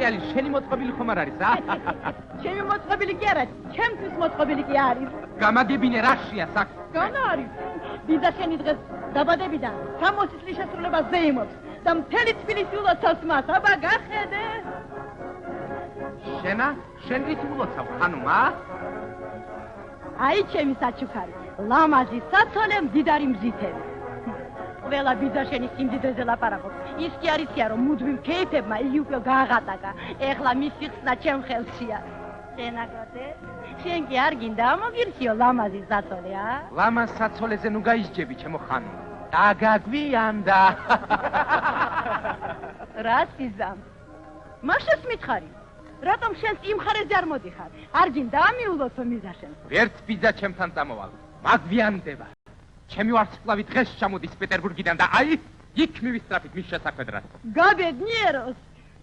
არის შენი მოწყობილი ხომ არ არის რა? ჩემი მოწყობილი კი არა, ჩემთვის მოწყობილი კი არის. გამაგებინე რაშია საქ? განა არის. ბიძა შენი დღეს დაბადებიდან 60 წლის შესრულებას ზეიმობს და მთელი თბილისი ულოცავს მას. აბა გახედე. შენ რითი ულოცავ ხანუმა? აი ჩემი საჩუქარი, ლამაზი საცოლე მდიდარი მზითელი. ყველა ბიძა შენი სიმდიდრეზე ლაპარაკობს. ის კი არიცია რომ მუდმივ კეიფებმა იგი უკვე გააღატაკა. ეხლა მისი ხსნა ჩემ ხელშია. შენაგოდე? შენ კი არ გინდა ამოგირჩიო ლამაზი საცოლე, ა? ლამაზ საცოლეზე ნუ გაისჯები ჩემო ხანუ. დაგაგვიანდა. რას იზამ? მაშას მითხარი. რატომ შენს იმ ხარეზე არ მოდიხარ? არ გინდა ამიულოცო მიზა შენს? ვერც ბიძა ჩემთან წამოვალ. მაგვიანდება. ჩემი ვარსკვლავი დღეს ჩამოდის პეტერბურგიდან და აი იქ მივისწრაფით მის შესაქმედრად. გაბედნიეროს,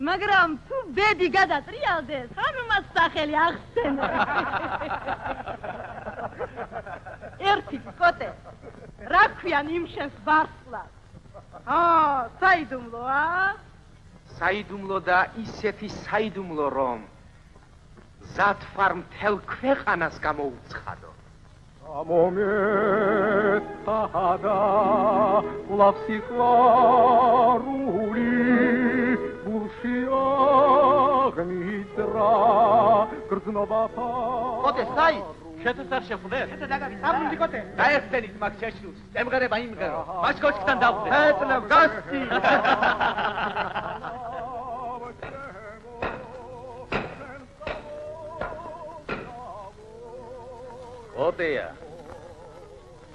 მაგრამ თუ ბედი გადატრიალდეს, ხანუმას სახელი ახსენე. ერთი კოტე. რა ქვიან იმ შენს ვარსკვლავს? საიდუმლო, საიდუმლო და ისეთი საიდუმლო რომ ზათვარ მთელ ქვეყანას გამოუცხადო. ამომეცადა ვლავსიყვარული გულში აღნიძრა გრძნობა კოტე საი შეთეს არ შეხვდეთ? შეთე დაგავი საბრუნდი კოტე დაერთდენით მაგ შეშლუს ემღერება იმღერო მას კოჩკთან დავხვდეთ ეტლა გასცი კოტეა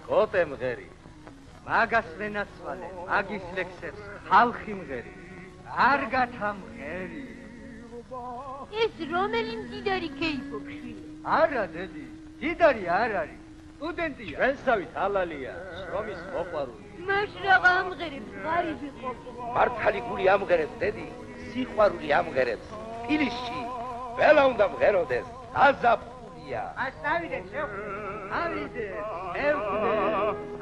კოტე მღერი მაგას ვენაცვალე მაგის ლექსებს ხალხი მღერი არ გათამღერი ეს რომელი მდიდარი კეიფობში არა დედი დიდარი არ არის სტუდენტია ჩვენსავით ალალია შრომის მოყვარული მას რაღა ამღერებს ღარიბი ყოფილი მართალი გული ამღერებს დედი სიყვარული ამღერებს თბილისში ველა უნდა მღეროდეს გაზაფხულია მას დავიდეთ ავიდეთ ევხდე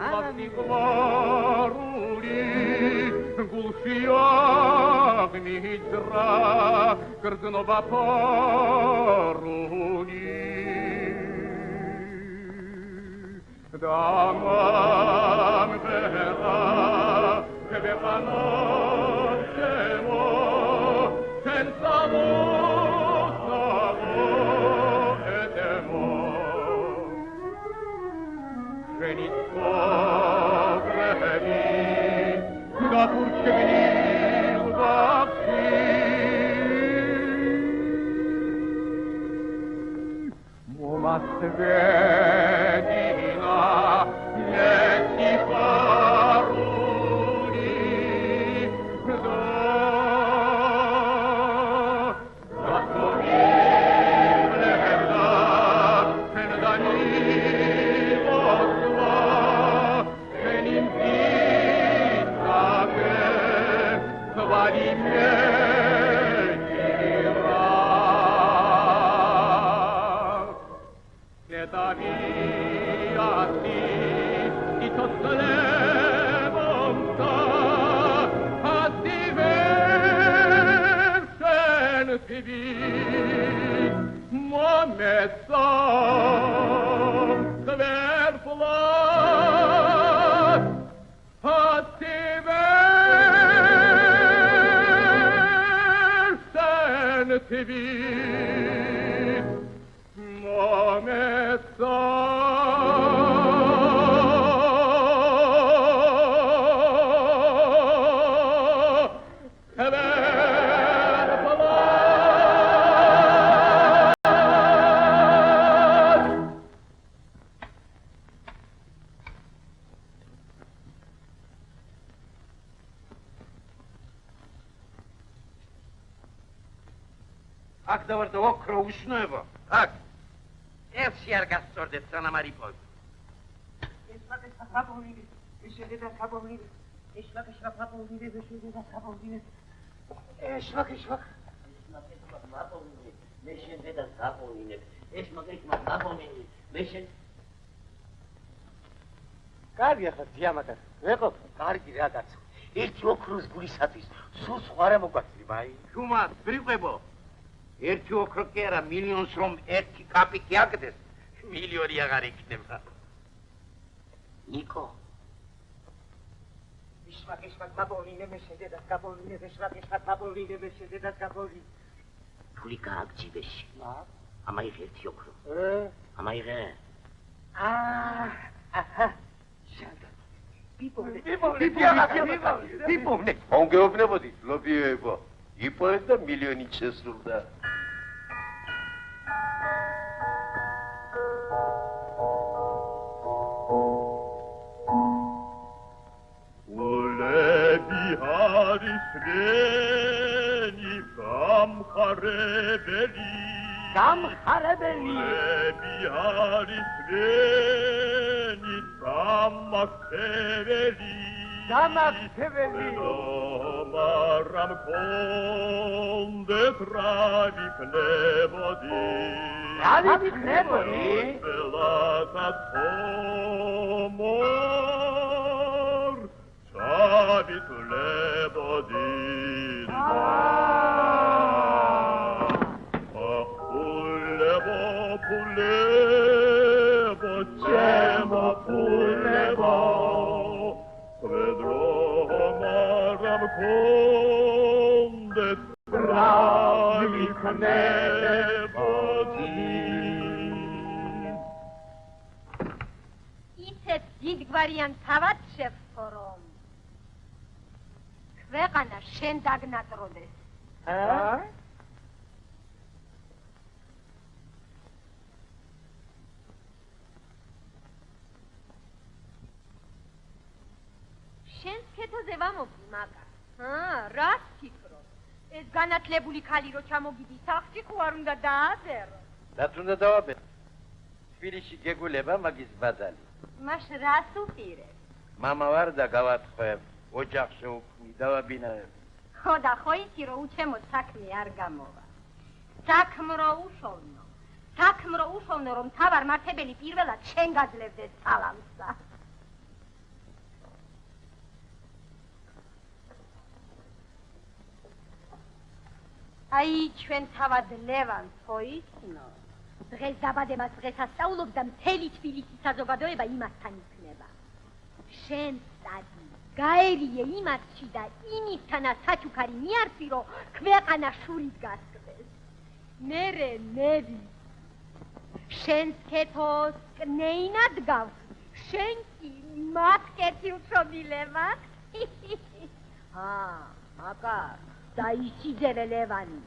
ვლავსიყვარული გულში აღნიძრა გრძნობა ფარული დამამღერა ქვეყანო ჩემო შენ აქ დავარდა ოქრო უშნოება. აქ. ერთში არ გასწორდეთ სანამ არ იპოვე. ეშმაკეშმა გაბოლინე, ეშედა გაბოლინე. ეშმაკეშმა გაბოლინე, ეშედა გაბოლინე. ეშმაკეშმა გაბოლინე, ეშედა გაბოლინე. ეშმაკეშმა გაბოლინე, ეშედა კარგია ხა დიამატა. ვეყო, კარგი რაგაც. ერთი ოქროს გულისათვის სულ სხვა რა მოგვაწრი, ბაი. შუმა, ბრიყვებო. ერთი ოქრო კი არა, მილიონს რომ ერთი კაპიკი აკდეს, მილიონი აღარ იქნება. ნიკო. Ishmak, baboli, nemeşede kaboli, nemeşvat, baboli, nemeşede kaboli. Puli გააგჯიბეში. ამაიღე ერთი ოქრო. ამაიღე. შანდა. ბიბოლი. ონგეობნებოდი, ლობიოებო. იპოვეთ და მილიონი შესრულდა. გამხარებელი გამახსეველი მარამ კონდეთ რა ვიქნებოდი ველათაც ხომორ ჩავიტლებოდი Pulebo, čemo pulebo, vedro maram kondet, pravi knebodi. იცით დიდგვარიან თავად შევსწორომ. ქვეყანა შენ დაგნატროდეს. შენს ქეთოზე ვამოდი მაგა. რას ფიქრობ? ეს განათლებული ქალი რო ჩამოგიდის სახლში, ხო არ უნდა დააძერო? რაც უნდა დავაბერო. თბილისში გეგულება მაგის ბადალი. მას რას უყირებ? მამა ვარ და გავატყვევ, ოჯახს შეუქმნი, დავაბინავებ. ხო და ხო იცი რომ უჩემოდ საქმე არ გამოვა. საქმრო უშოვნო რომ თავარ მართებელი პირველად შენ გაძლევდეს სალამსა. აი ჩვენ თავად ლევანს ხო იცნო? დღეს დაბადებას დღესასწაულობ და მთელი თბილისის საზოგადოება იმასთან იქნება. შენ სტადი გაერიე იმასში და იმისთანაც საჩუქარი მიარწი, რომ ქვეყანა შურით გასკდეს. მერე ნევი შენს ქეთოს კნეინად გავს, შენ კი მას კეთილშობილება. აკარ და ისიძერე ლევანი,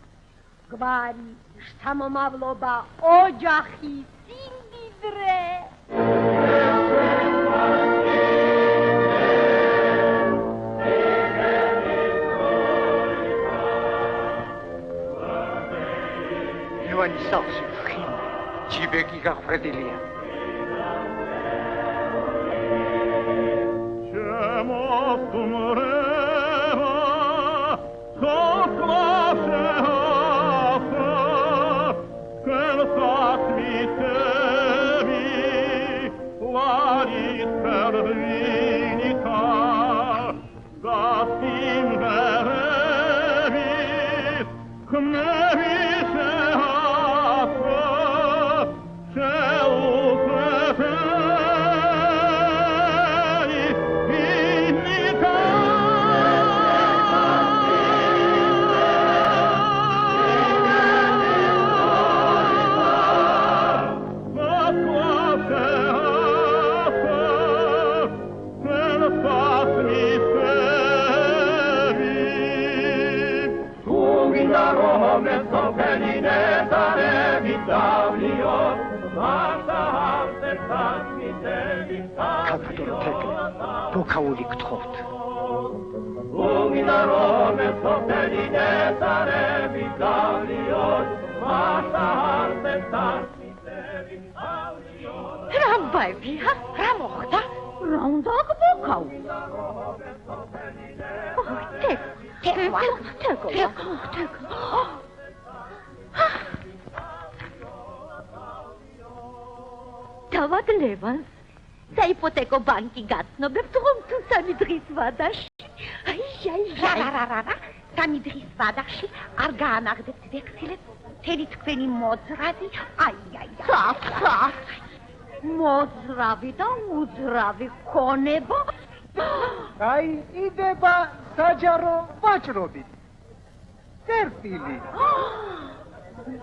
გვარი, შთამომავლობა, ოჯახი, სიმდიდრე. ლევანი სახლში ფრთხილი, ჯიბეკი გახვედილია. Pokauli gtħot. Rambajbija, ramoħta, rondak pokaw. Teko. Tavad Levans. საიპოთეკო ბანკი გაცნობებს, რომ თუ სამი დღის ვადაში. რა, სამი დღის ვადაში არ გაანაღდებთ ვექსილებს. მთელი თქვენი მოძრავი, აი. სად. მოძრავი და უძრავი ქონება. გაიყიდება საჯარო ვაჭრობით. წერტილი.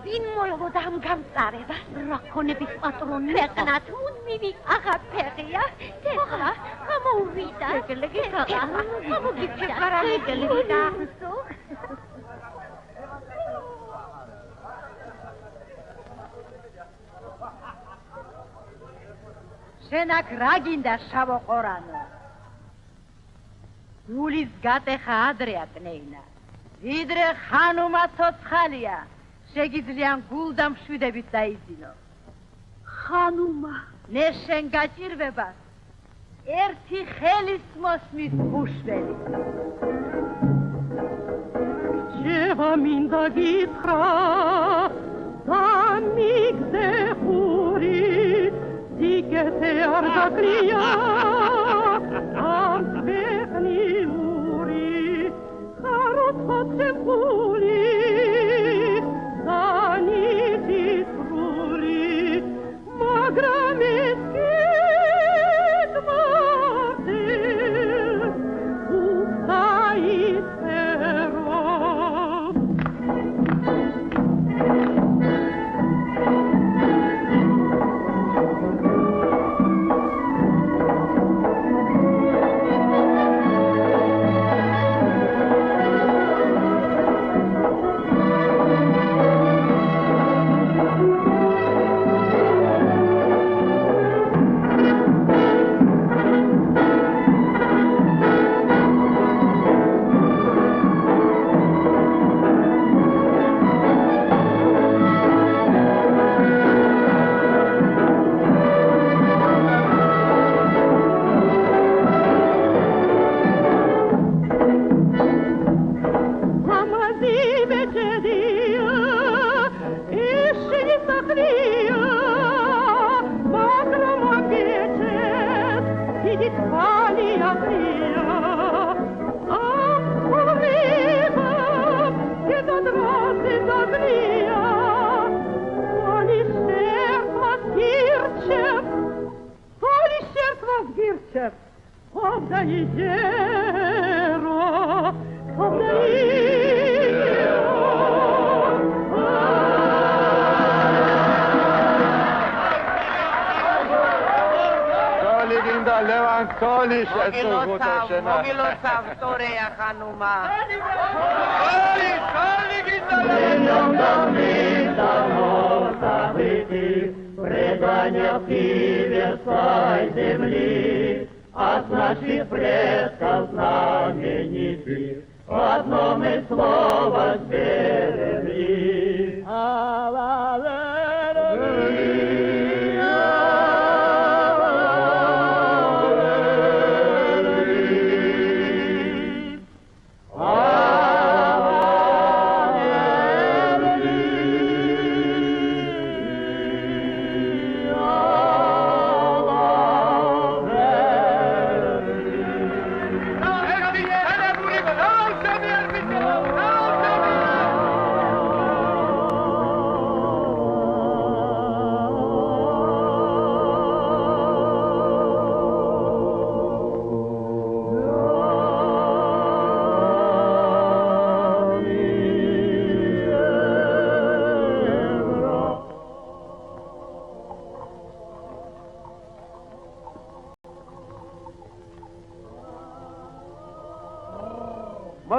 ვინ მოელოდა ამ გამწარებას? რა ქონების პატრონი? ქვეყნად მუდმივი აღაფერია. თეთრა, გამოუვიდა. ეგლეგი გაყარა. გამოგიფერა ეგლეგი დაასო. შენ აქ რა გინდა შავო ყორანო? გულის გატეხა ადრეა კნეინა. ვიდრე ხანუმა ცოცხალია. შეგიძლია გულ და მშვიდებით დაიძინო. ხანუმა, ნე შენ გაჭირვებას ერთი ხელის მოსმის უშველი. შევა მინდა გითხრა და მიგზეხური სიკეთე არ დაკრია ამ ქვეყნიური ხაროთოცე ფული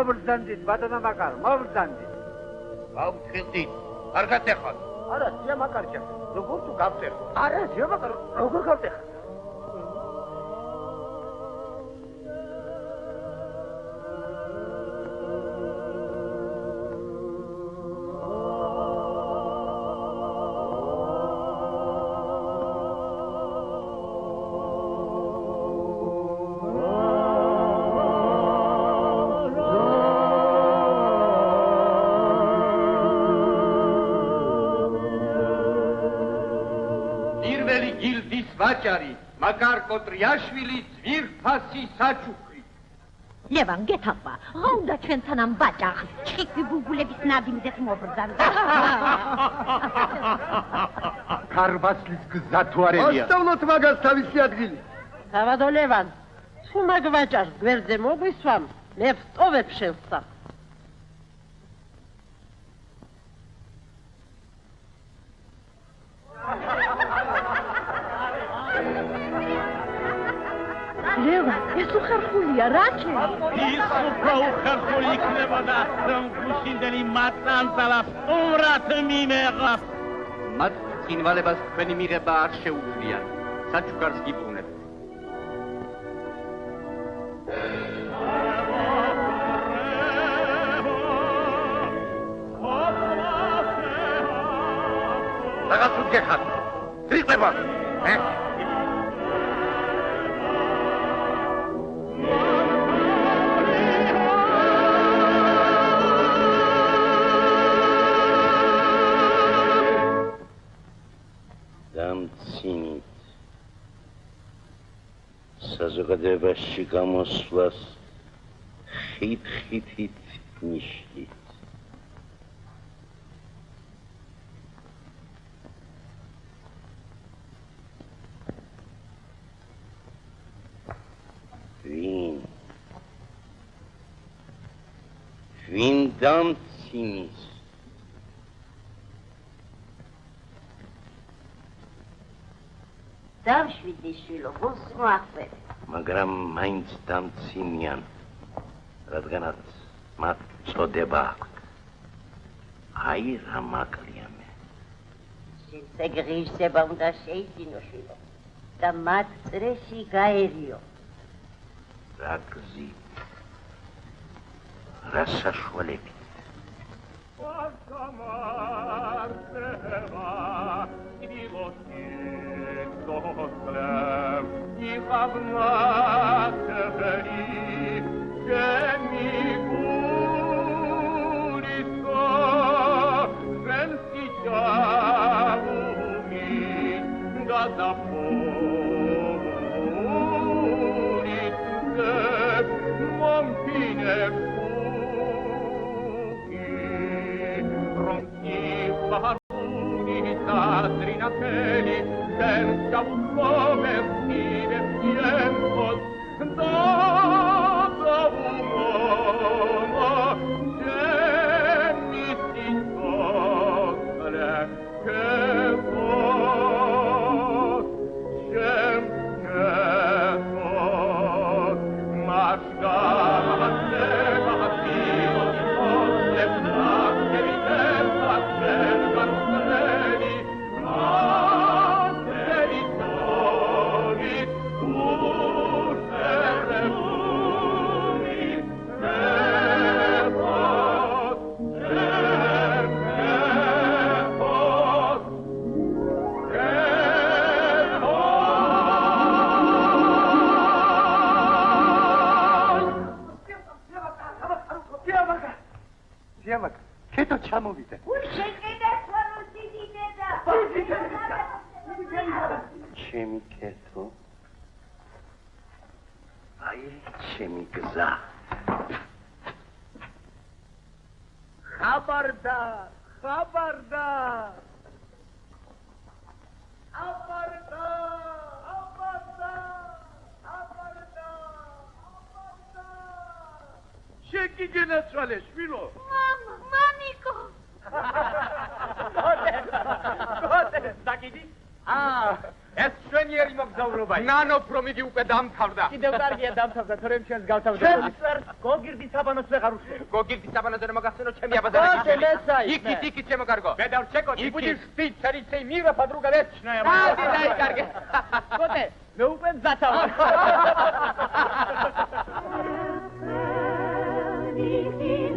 მობრძანდით, ბატონო მაკარ, მობრძანდით. გავწილდით. კარგად ეხოთ. არა, ძია მაკარჭა. როგორ თუ გავწეხო? არა, ძია მაკარ, როგორ გავწეხო? ვაჭარი, მაკარ კოტრიაშვილი ძვირფასი საჩუქრი. ლევან გეთახვა რა უნდა ჩვენთან ამ ბაჭახს ჩიქვი ბულბულების ნადიმზეც მობრძანდა ქარბასლის გზა თუ არ ელია ასწავლოთ მაგას თავისი ადგილი თავადო ლევან თუ მაგ ბაჭარს გვერდზე მოგვისვამ მე ვტოვებ შენს სახლს ლევან ეს უხერხულია რა ჩემი ის უფრო უხერხული იქნებოდა რომ გუშინდელი მაწანწალა სტუმრად მიმეღა მათ წინვალებას თქვენი მიღება არ შეუძლიათ საჩუქარს გიბრუნებ რაღაც უდგეხარ ტრიყვება დამცინით საზოგადოებაში გამოსვლას ხით-ხითით ნიშნით ვინ დამცინის დავშვიდი შვილო გულს მოახვევ მაგრამ მაინც დამცინიან რადგანაც მათ წოდება აქვთ აი რა მაკლია მე შენს ეგრისება უნდა შეიძინო შვილო და მათ წრეში გაერიო რა გზით რა საშუალებით senza un convertire tiempo dopo un uomo che mi si incontra che ma stava te matino di notte che mi terza cerca streni ქეთო ჩამოვიდა. ჩემი ქეთო აი ჩემი გზა ხაბარდარ შეგიგენაცვალე შვილო მამიკო გოდე დაგიდი ეს ჩვენიერი მოგზაურობაა ნანო პრომიგი უკვე დამთავრდა კიდევ კარგია დამთავრდა თორემ ჩვენს გავთავრდა გოგირდის საბანოს ვეღარ უშევ გოგირდის საბანოზე რომ მაგახსენო ჩემი აბაზარი იქით ჩემო კარგო ბედავ ჩეკო и будешь ты царицей мира подруга вечная дай კარგე გოდე მე უკვე მზათავარ Thank you.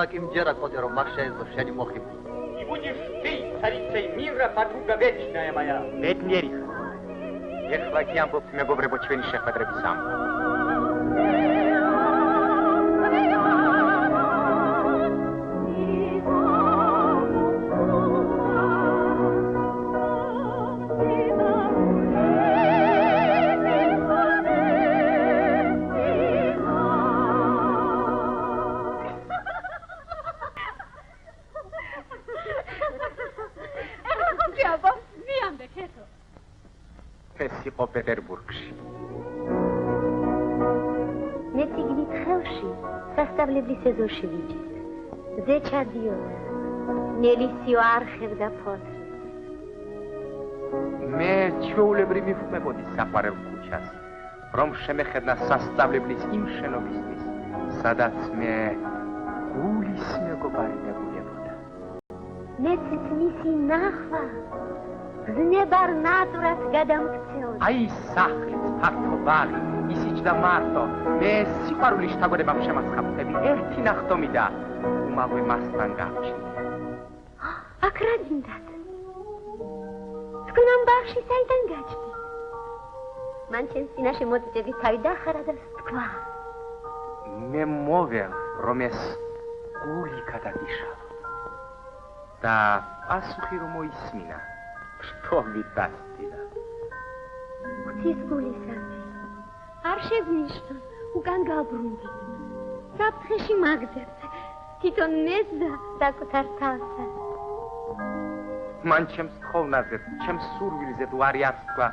მამაკ იმჯერა ყოდე რომ მაგ შეეძლო შენი მოხიბლი. И будешь ты царицей мира, подруга вечная моя. ბედნიერი ხარ. ეხლა კი ამბობთ მეგობრებო ჩვენი შეხვედრების ამბავს. ეს იყო პეტერბურგში. მე ციგნით ხელში სასწავლებლის ეზოში ვიჯით. ზე ჩადიოდა. ნელისიო არხევდა ფოთლს. მე ჩვეულებრივ მივხვდებოდი საყვარელ ქუჩას, რომ შემეხედნა სასწავლებლის იმ შენობისთვის, სადაც მე გულის მეგობარი მეგულებოდა. მეცეთ მისი ნახვა ზნებარ ნატურას გადამქცეოდა. აი სახლიც, ფართო ბაღი, ისიჯდა მარტო. მე სიყვარულის შთაგონებამ შემაცხაფთები ერთი ნახტომი და უმალვე მასთან გავჩნდი. აქ რა გინდათ? თქვენ ამ ბაღში საიდან გაჩნდით? მან ჩემს წინაშე მოწიწები თავი დაახარა და თქვა. მე მოველ, რომ ეს გული გადაგიშალა. და პასუხი რომ მოისმინა. Что витастина? ღვთის გულისათვის. არ შეგვნიშნო, უკან გაბრუნდით. საფრთხეში მაგდებს. თვითონ მეძდა საკუთარ თავსა. მან ჩემს თხოვნაზე, ჩემს სურვილზე თუ არი არ თქვა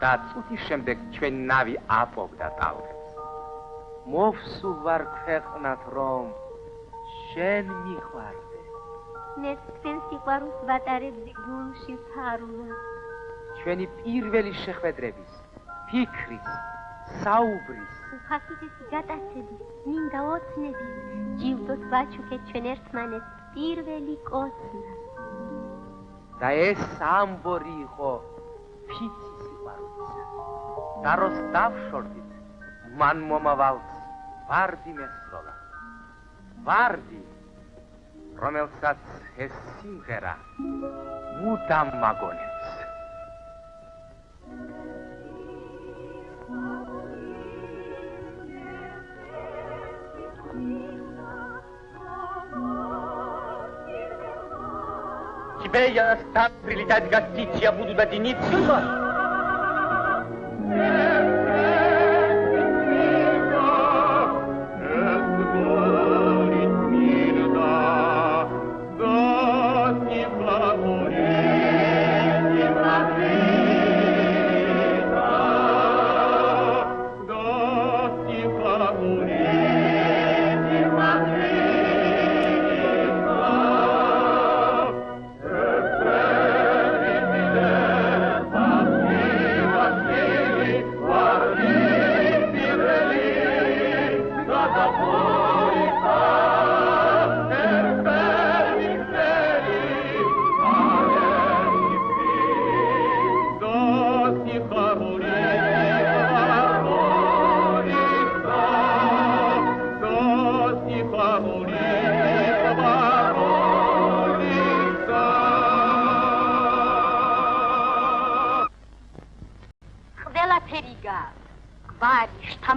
და წუთის შემდეგ ჩვენ ნავი აპოვდა ტალღებს. მოვსულ ვარ ქვეყნად, რომ შენ მიყვარდე. მე თქვენ სიყვარულს ვატარებდი გულში ფარულად. ჩვენი პირველი შეხვედრების, ფიქრის, საუბრის, უხასიდესი გატაცების, მინდა ოცნების, ჯილდოს ვაჩუქეთ ჩვენ ერთმანეთს პირველი კოცნა. და ეს ამბორი იყო ფიცი სიყვარულისა. და როს დავშორდით, მან მომავალს ვარდი მესროლა. ვარდი, რომელსაც ეს სიმღერა მუდამ მაგონებს. Тебе я стану прилетать гостить, я буду до Деницы.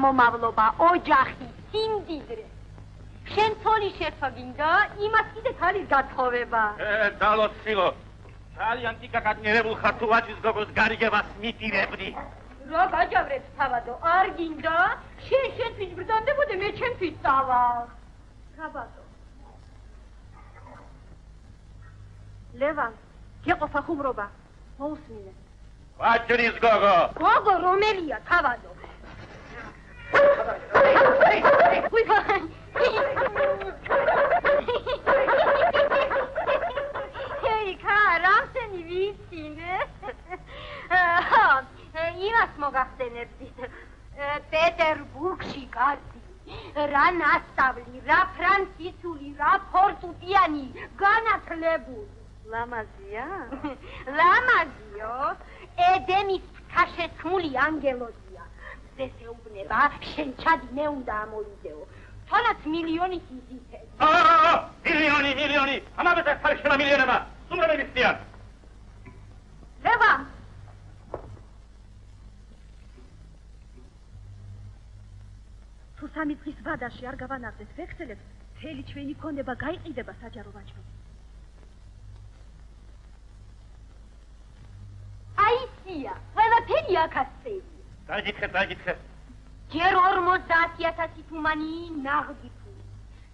მომავლობა, ოჯახი, სიმდიდრე. შენ თოლი შერფა გინდა, იმას კიდეც არის გათხოვება. დალოცილო. ძალიან ტიკაკადნიერებულ ხარ თუ ვაჭის გოგოს გარიგებას მიტირებდი. რა გაჯავრეთ თავადო, არ გინდა? შენ შენთვის ბრდანდებოდე, მე ჩემთვის წავალ. თავადო. ლევან, გეყოფა ხუმრობა. მოусმინე. ვაჭრის გოგო. გოგო რომელია თავადო? Hei, რამსენი ვიცინე? იმას მოგახსენებდით. პეტერბურგში გადი. რა ნასწავლი, რა ფრანცისული, რა ფორტუპიანი, განათლებული. ლამაზია? ლამაზიო? ედემის ფქაშეცმული ანგელოზია. ესეუბნება, შენ ჩადი, მე უნდა ამოვიდეო. თვალაც მილიონი იზითე. მილიონი. ამავე თვალშენა მილიონება. სუმრები მისციან. ლევან. თუ სამი დღის ვადაში არ გავანახდეთ ვეხსელებს, მთელი ჩვენი ქონება გაიყიდება საჯარო ვაჭრობ. აიცია, ყველაფერი აქაცე. დაგიქე. ჯერ 50,000 თუმანი ნაღდი ფული.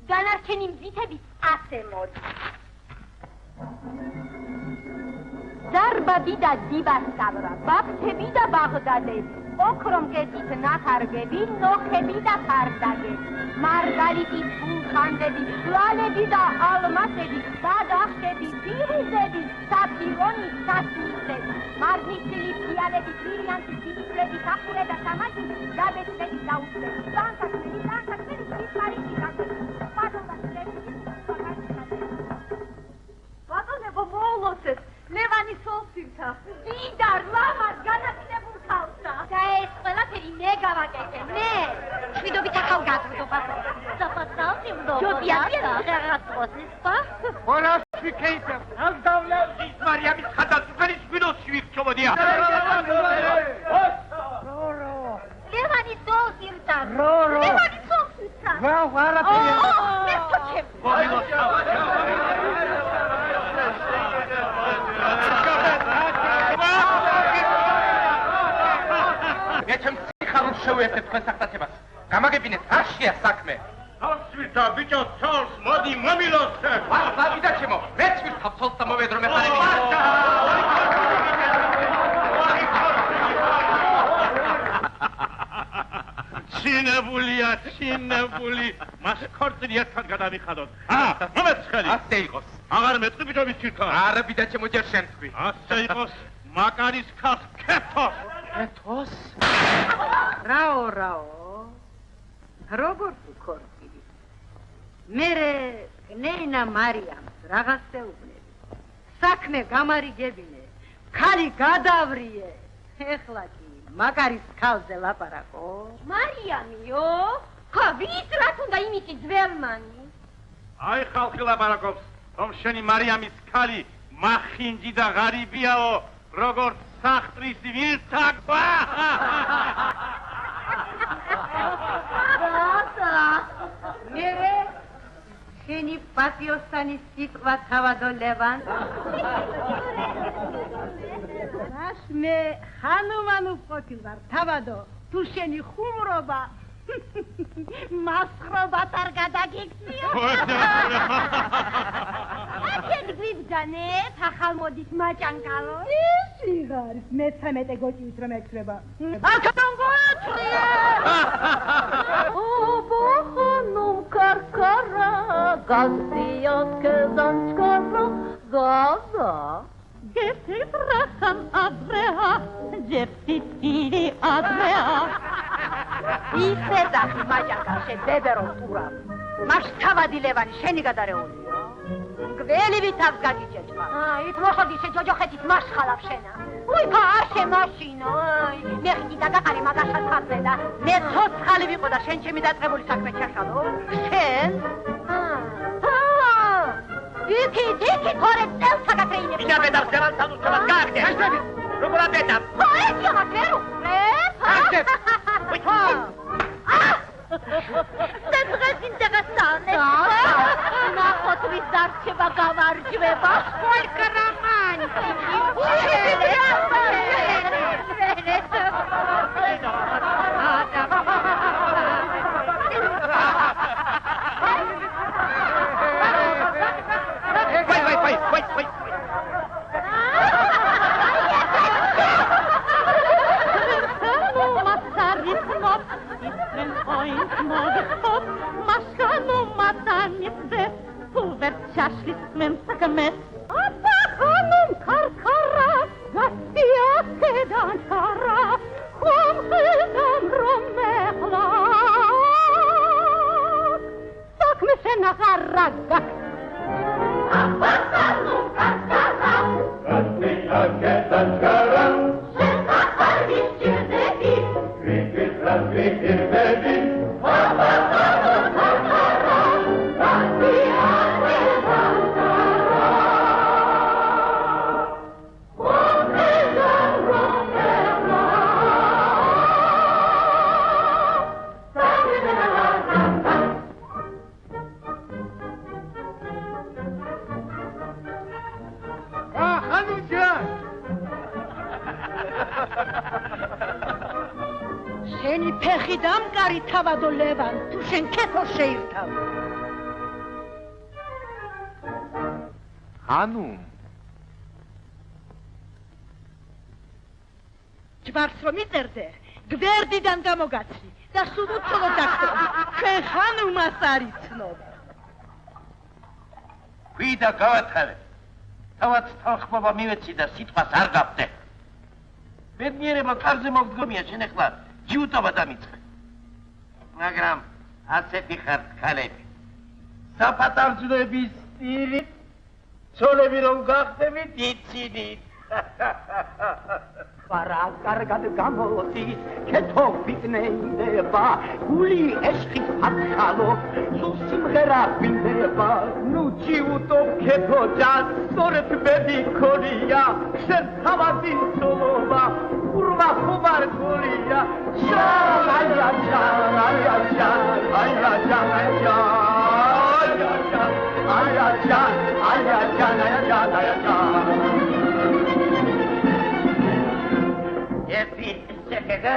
დანარჩენი მზითები 100 მოდი. ზარბადი და დიბასკავრა, ბაფთები და ბაღდადები, ოქრომკეცით ნახარგები, ნოხები და ხარდაგები, მარგალიტის ფულხანდები, ლალები და ალმასები, ბადახშები, ფირიზები, საფირონი, სასმისები, მარნიცილი ფიალები, ბრილიანტი, სიფრები, საფურე და სამაჯი, გაბეცლები, დაუცლები, ლანკასმელი, სიფარიში გაგები, ბატონბასლები, ბატონებო მოულოცეთ, ლევანი სოლსირთა, დიდარ ლამას განაწილებულ თავსა. და ეს ყველაფერი მე გავაკეთე, მე. შვიდობით ახალგაზრდობა. საფასავსიმდო. ჯობიათია რაღაცოს ისპა. ხორასვი კეიტა. ამ დავლევს მარიამის ხადასუხანის ვილოსი ვიქჩობოდია. ლევანი სოლსირთა. რო. ლევანი სოლსირთა. ვარაფერი. მე ხოჩებ. მე ჩემს სიხარულს შევეერთებ თქვენ სახტაცებას. გამაგებინეთ, არშია საქმე. ავსვირთა ბიჭო ცოლს, მოდი მომილოცე. ვარდა ჩემო, მეც ვირთავ ცოლს და მოვედრო მეყარები. ჩინებული. მას ქორწილი ერთად გადამიხადოთ. მომეცხელი. ასე იყოს. აღარ მეტყვი ბიჭო მისცირთა. არა ბიდა ჩემო ჯერ შენ თქვი. ასე იყოს. მაკარის ხალხ ქეთოს. ქეთოს? რაო. როგორ თუ ქორწილი? მერე ნეინა მარიამს რაღაც ეუბნები. საქმე გამარიგებინე. ქალი გადავრიე. ეხლა კი მაკარის ქალზე ლაპარაკო. მარიამიო? ხა ვის რაც უნდა იმისი ძველმანი? აი ხალხი ლაპარაკობს, რომ შენი მარიამის ქალი მახინჯი და ღარიბიაო, როგორც სახტრის ვირთაგვა. მერე შენი პატიოსანის სიტყვა თავადო ლევან. მე ხანუმანუ ყოფილვარ თავადო, თუ შენი ხუმრობა მასხრობათ არ გადაგიქცია. აკეთ გვიბძანებ, ახალ მოდის მაჭანკალო. ის იღარის, მე-13 გოჭივით რომ ექრება. აქან გოეცრია! ობო ხანუმ კარკარა, გასიოთ კეზანჩკარა, გაზა. გესის რახან აბრეა, ჯერტიტირი აბრეა. ისე დახი მაჭანკალშე ბებერო ტურა. მას თავადი ლევანი შენი გადარეულია. გველივი თავს გაგიჭეჭმა. იქ მოხოდი შეჯოჯოხეთით მასხალავ შენა. უი ფაშე მაშინო. მე ხი დაგაყარი მაგაშად ხარზე და მე ცოცხალი ვიყო და შენ ჩემი დაწყებული საქმე ჩახალო. შენ? იქი თორე წელსა გაკრეინები. ისა ბედავს ჯერალ სადუცებას გააგდე. ეშები, როგორ აბედავ? ეს იომა ვერო. ეშებ. და დღეს ინტერესანტი. ნახოთ ვის დარჩება გამარჯვება. Сколько романтики. Wait. Baby, შენი ფეხი დამკარი თავადო ლევან, თუ შენ ქეთო შეირთავ. ხანუმ ჯვარს რომ იწერდე, გვერდიდან გამოგაცი და სულ უცხო დაგხვდი. ჩვენ ხანუმას არ იცნობ. ვიდა გავათავე. თავად თანხმობა მივეცი და სიტყვას არ გავდე. ბედნიერება კარზე მოგდგომია შენ ახლა ჯიუტობა დამიწყე. მაგრამ ასეთი ხარ ქალები. საფატარძლების სტილით ცოლები რომ გახდებით იცინით. ვარა კარგად გამოდის, ქეთო ვიკნეინდება, გული ეშხით ფარხალო, სულ სიმღერა ვინდება. ნუ ჯიუტო ქეთო ჯან, სწორედ ბედი ქონია, შენ თავადი ცოლობა, ურვა ხუბარ გულია. ჯან, აია ჯან, აია ჯან, აია ჯან, აია ჯან, აია ჯან, აია ჯან, აია ჯან, აია ჯან. ერთი შეხედა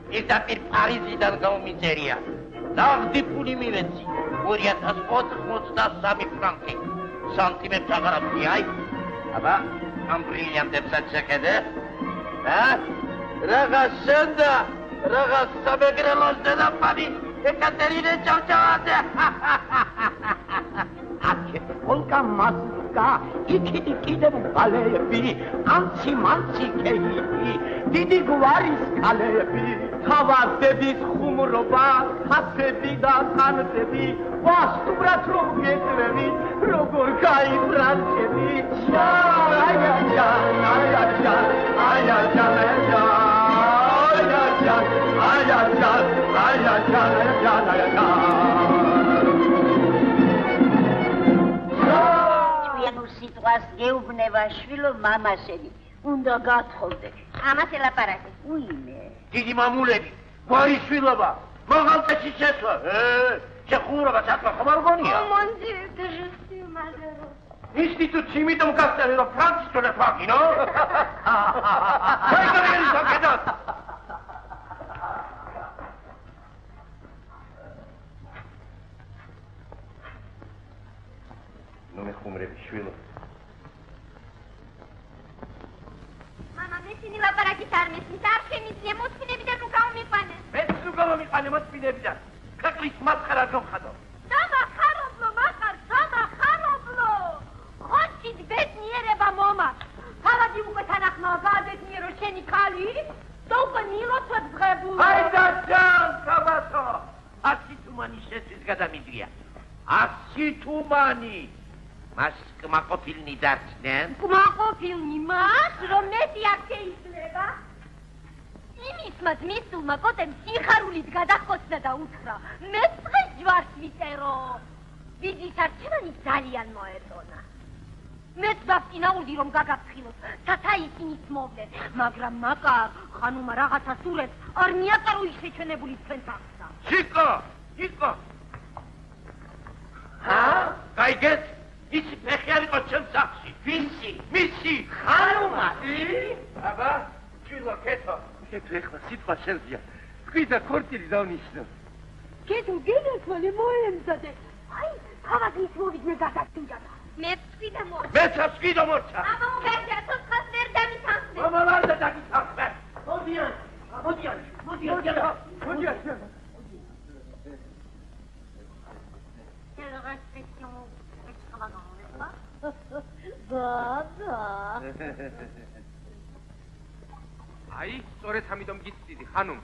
პირდაპირ პარიზიდან გამომიწერია. ნაღდი პული მივეცი 2083 ფრანკი. სანტიმეტრ აღარაფი აი. აბა ამ ბრილიანტებსაც შეხედე. რაღაც შენდა, რაღაც სამეგრელოს დედაფანი ეკატერინე ჭავჭავაძე. აკე ოლკა მასკა იქიდი კიდევ ბალეები, ანცი მანცი კეითი, დიდი გვარის კალები, თავადების ხუმრობა, ხასები და ხანძები, ვასტუმრად რომ გეტვევი, როგორ გაიბრანჩები. აია ჯან, აია ჯან, აია ჯან, აია ჯან, აია ჯან, აია ჯან, აია ჯან, აია ჯან. სიტყვას გეუბნება შვილო მამაშენი, უნდა გათხოვდე. ამას ელაპარაკე. უიმე. დიდი მამულები, გვარი შვილობა, მაღალწეში შეცვა. შეხურობა საწყა ხომ არ გონია? Mon Dieu, que je suis malheureux. ინსტიტუტში იმიტომ გასწავლე, რომ ფრანცისკონე ფაგინო? საერთოდ საკეთოთ. ნუ მე ხუმრები შვილო. ისინი ლაპარაკით არ მისმის, არ შემიძლია მოწმინებიდან უკავმიყვანე. მეც უკავმიყვანე მოწმინებიდან. ქაკლის მასხარა გამხადო. დამახარობლო, მახარ, დამახარობლო. ხოჭით ბედნიერება მომა. თავადი უკვე თანახმაა გააბედნიერო შენი ქალი და უკვე მილოცვად ძღებული. აიდა ჯან, კაბათო. 10 თუმანი შეცის გადამიდია. 100 თუმანი. მას კმაყოფილნი დარჩნენ? კმაყოფილნი მას, რომ მეტი აქ შეიძლება? იმისმა ძმისულმა კოტემ სიხარულით გადახოცნა და უთხრა, მეც დღეს ჯვარს ვიწერო. ვიზის არჩევანი ძალიან მოეწონა. მეც დავწინაურდი, რომ გაგაფრთხილოთ, სათა ისინიც მოვლენ, მაგრამ მაკარ ხანუმა რაღაცა სურებს, არ მიაყარო ისეჩვენებული თქვენ თახსა. ჩიკო, ჩიკო. გაიგეთ? ისი ფეხი არ იყო ჩემს სახლში. ვისი? მისი? ხანუმასი? აბა, ჩილო, ქეთო. ქეთო ეხლა სიტყვა შენზია. თქვიდა ქორწილი დავნიშნო. ქეთო, გენაკვალი მოემზადე. აი, თავადის მოვიდნენ გასაგდიადა. მეც ვიდა მორჩა. მეც ვიდა მორჩა. აბა, მოგერჩა, თოხას ვერ დამიტანხმე. აბა, არ დაგიტანხმე. მოდიან, მოდიან, მოდიან. მოდიან. აი, სწორედ ამიტომ გიცდიდი, ხანუმ,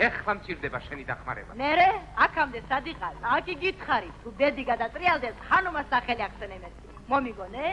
ეხლა მჭირდება შენი დახმარება. მერე, აქამდე სად იყარ? აკი გითხარი, თუ ბედი გადატრიალდეს, ხანუმას სახელი ახსენებენ. მომიგონე?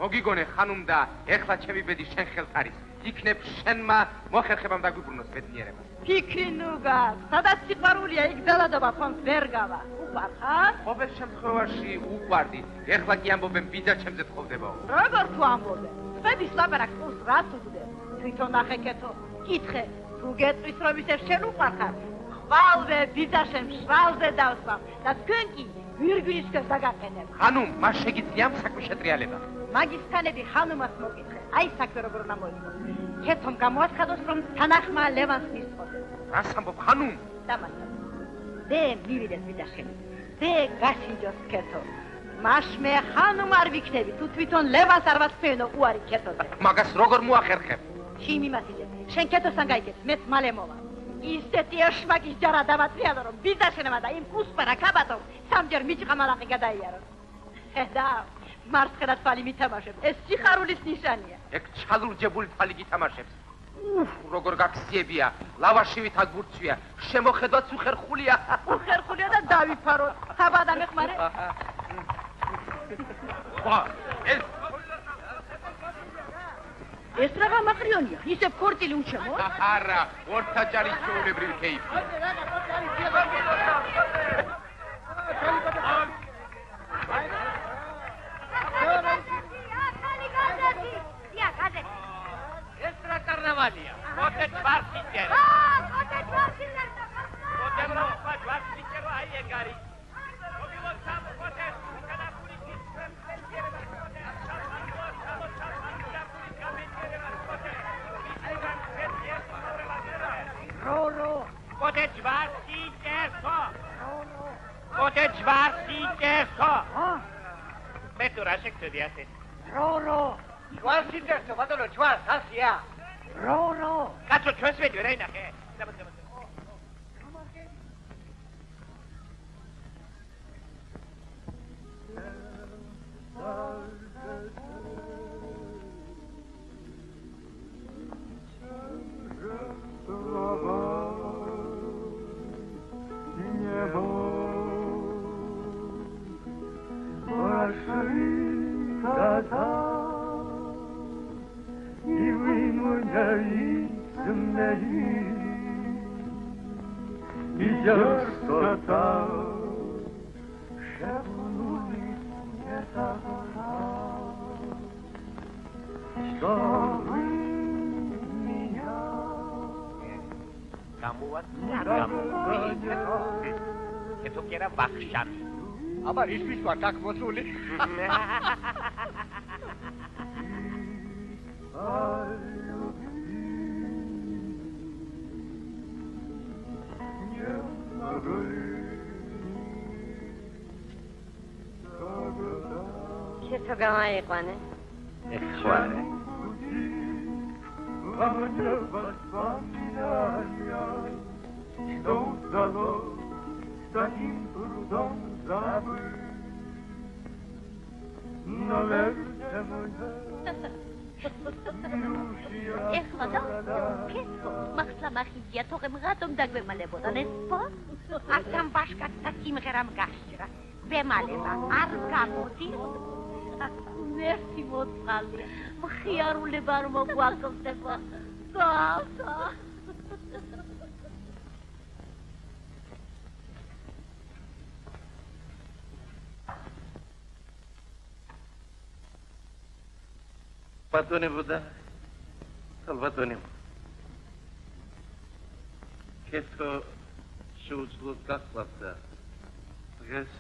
მოგიგონე, ხანუმ და ეხლა ჩემი ბედი შენ ხელთ არის. იქნებ შენმა მოხერხებამ დაგვიბრუნოს ბედნიერება. ფიქრი ნუ გაქვს, სადაც სიყვარულია, იქ ძალადობა ფონს ვერ გავა. უყვარხარ? ყოველ შემთხვევაში უყვარდი. ეხლა კი ამბობენ ბიძა ჩემზე თხოვდებაო. როგორ თუ ამბობენ? ხების ლაპარაკს უსს რას უგდებ? თვითონ ნახე ქეთო, კითხე, თუ გეტყვის რომ ისე შენ უყვარხარ, ხვალზე ბიძა შენ შრალზე დავსვამ და თქვენ კი ვირგვირისკენ დაგაყენებ. ხანუმ, მას შეგიძლია ამ საქმის შეტრიალება. მაგისთანები ხანუმას მოკითხე. აი საქმე როგორ უნდა მოიგო. ქეთომ გამოაცხადოს რომ თანახმა ლევანს მისწოდეს. რას ამბობ ხანუმ? დამასა. დე მივიდეს ვიდაშენი. დე გაშინჯოს ქეთო. მას მე ხანუმ არ ვიქნები, თუ თვითონ ლევანს არ ვასწრენო უარი ქეთოზე. მაგას როგორ მოახერხებ? ჩიმი მასიძე. შენ ქეთოსთან გაიგეთ, მეც მალე მოვა. ისეთი ეშმაკის ჯარა დავაწიადო, რომ ვიდაშენმა და იმ კუსპარა კაბატო სამჯერ მიჭყამალაყი გადაიარო. და მარცხენა თვალი მითამაშებს. ეს სიხარულის ნიშანია. ეგ ჩალურჯებული თვალი გითამაშებს. როგორ გაქციებია, ლავაშივით აგურცვია, შემოხედვაც უხერხულია. უხერხულია და დავიფაროთ. საბა დამეხმარე. ეს რაღა მაყრიონია, ისე ქორწილი უშემო? არა, ორთაჯარის ჩვეულებრივი კეიფი. ეს რა კარნავალია? მოდი ვარსიჯერ. მოდი ვარსიჯერ. მოდი ვარსიჯერ, აი ეგ არის. მოგილოს ამ მოდი განაფური კისრემ შეიძლება მოდი რო მოდი ვარსიჯერ. მე თუ რა შეგწევი ასე? რო ვარსიჯერ, ბატონო, ჯვარს ასია. რო კაცო ჩვენს ვედი რა ინახე? აბა ისთვის ვართ აქ მოსული? ქეთო გამაიყვანე. ეხواره. ეხლა და ქეთო მახლა მახიძია თოღემ რატომ დაგვემალებოდა ნესპო? ასამ ბაშკაცთა სიმღერამ გასჭრა. ვემალება არ გამოდი. მერტი მოწყალია. მხიარულება არ მოგვაკლდება. და ბატონებო და ალბატონებო. ქეთო შეუძლოდ გახლავთ და დღეს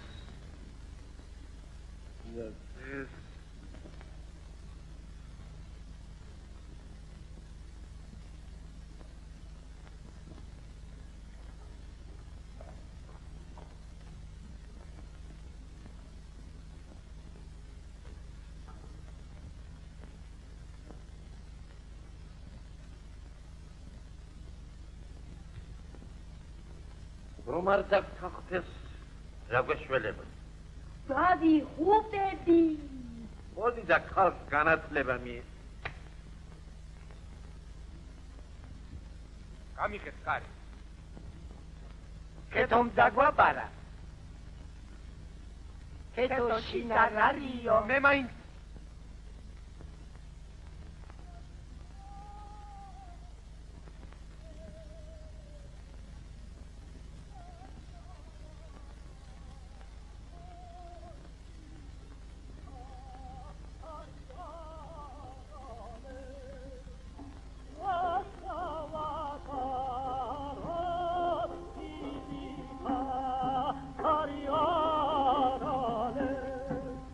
რომ არ დაგთახდეს რა გვეშველება? დადი ხუტები. მოდი და ხალხს განათლება მიე. გამიხეთ კარი. ქეთომ დაგვაბარა. ქეთო შინარარიო. მე მაინც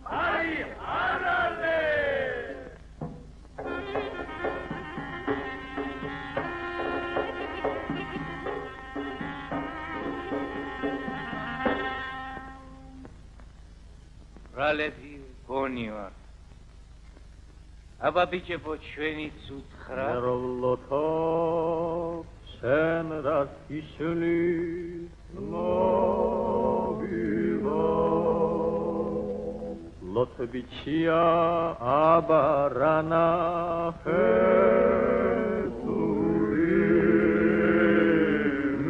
Ari! ბრალები გონი ვარ. აბა ბიჭებო ჩვენიც უთხრა. ეროლოთო შენ რას ისulis მოგივა. ლოთბიჩია აბა რანა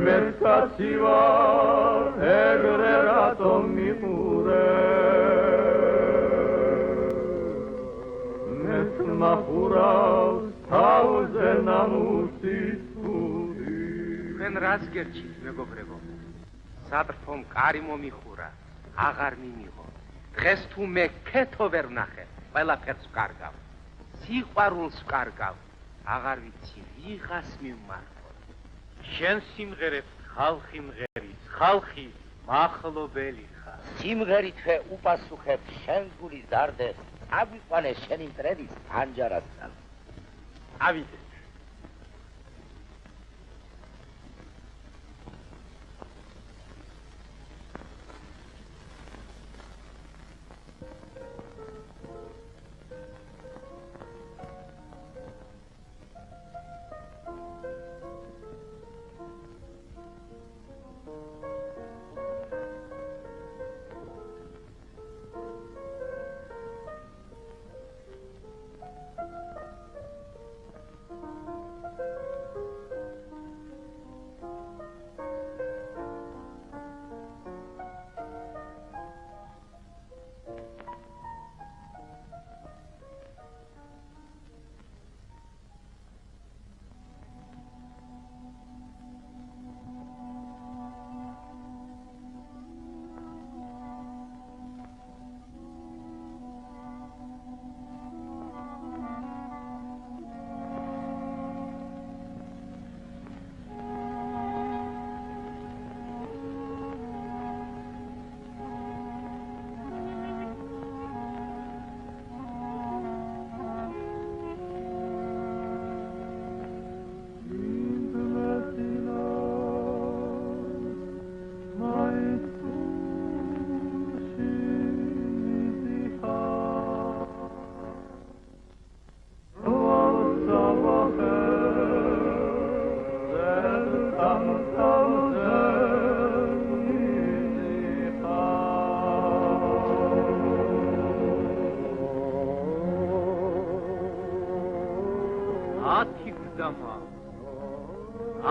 Mercativa egrerato mi pure Mesma pura tauze namusis puri Fen razgerchit megobrebo Sadrfom kari momixura აღარ მიმიღო დღეს თუ მე ქეთო ვერ ვნახე ყველაფერს ვკარგავ სიყვარულს ვკარგავ აღარ ვიცი ვიღას მივმართ შენ სიმღერებს ხალხი მღერის, ხალხი მახლობელი ხარ. სიმღერითვე უპასუხებ შენ გულის დარდეს, აგვიყვანე შენი მტრედის ანჯარასთან. ავიდეთ.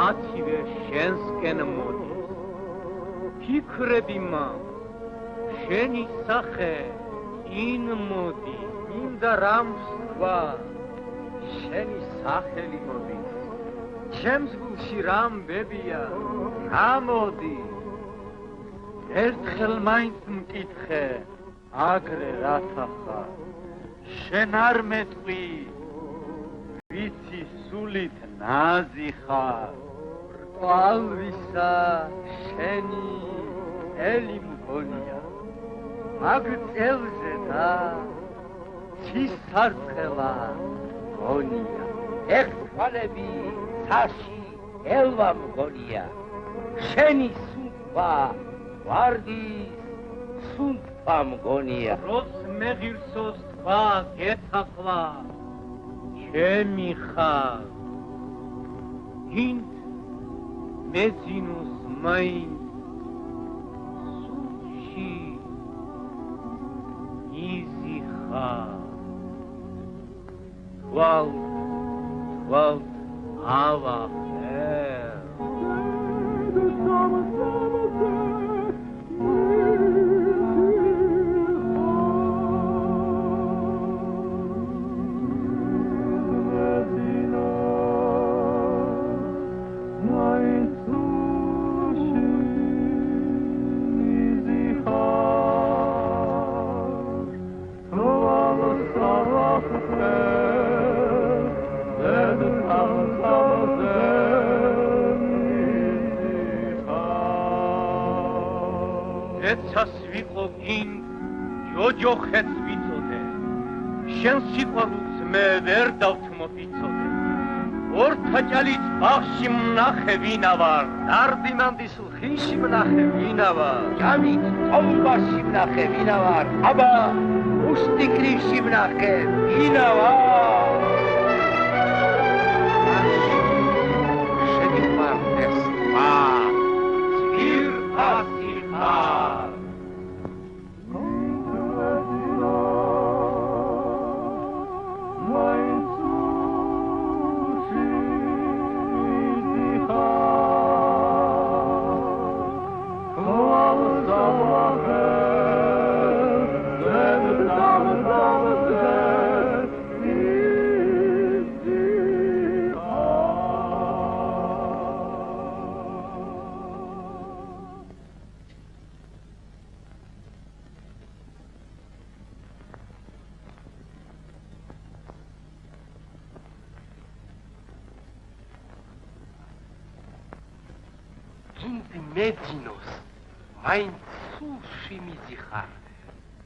ათივე შენსკენ მოდის ფიქრები მამ შენი სახე წინ მოდის მინდა რამს თქვა შენი სახელი მოდის ჩემს გულში რამბებია გამოდის ერთხელ მაინც მკითხე აგრე რათა ხარ შენ არ მეტყვი ვიცი სულით ნაზი ხარ რტყალვისა შენი ელი მგონია მაგ წელზე და ცისარტყელა გონია ეხვალები ცაში ელვა მგონია შენი სუნთქვა ვარდის სუნთქვა მგონია როს მეღირსოს თქვა გეთახლა ჩემი ხარ ინთ მეძინოს მაინც სულში იზი ხარ თვალ ავახერ ეცას ვიყო გინ ჯოჯოხეც ვიცოდე შენ სიყვარულს მე ვერ დავთმობ იცოდე ორთაჭალით ბაღში მნახე ვინა ვარ დარდინანდის ლხინში მნახე ვინა ვარ ჯამით ტოლბაში მნახე ვინა ვარ აბა უსტიკრიში მნახე ვინა ვარ შეგიფარ ეს ვა ძვირფასი ხარ მეძინოს მაინც სულში მიზიხარ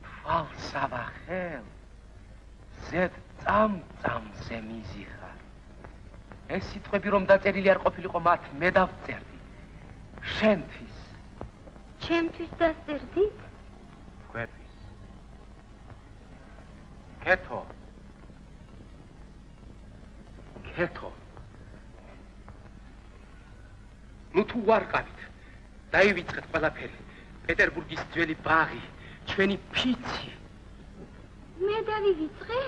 თვალსავა ხელ ზედ წამწამზე მიზიხარ ეს სიტყვები რომ დაწერილი არ ყოფილიყო მათ მე დავწერდი შენთვის ჩემთვის დასწერდით თქვენთვის კეთო ნუ თუ ვარყავით დაივიწყეთ ყველაფერი პეტერბურგის ძველი ბაღი ჩვენი ფიცი მე დავივიწყე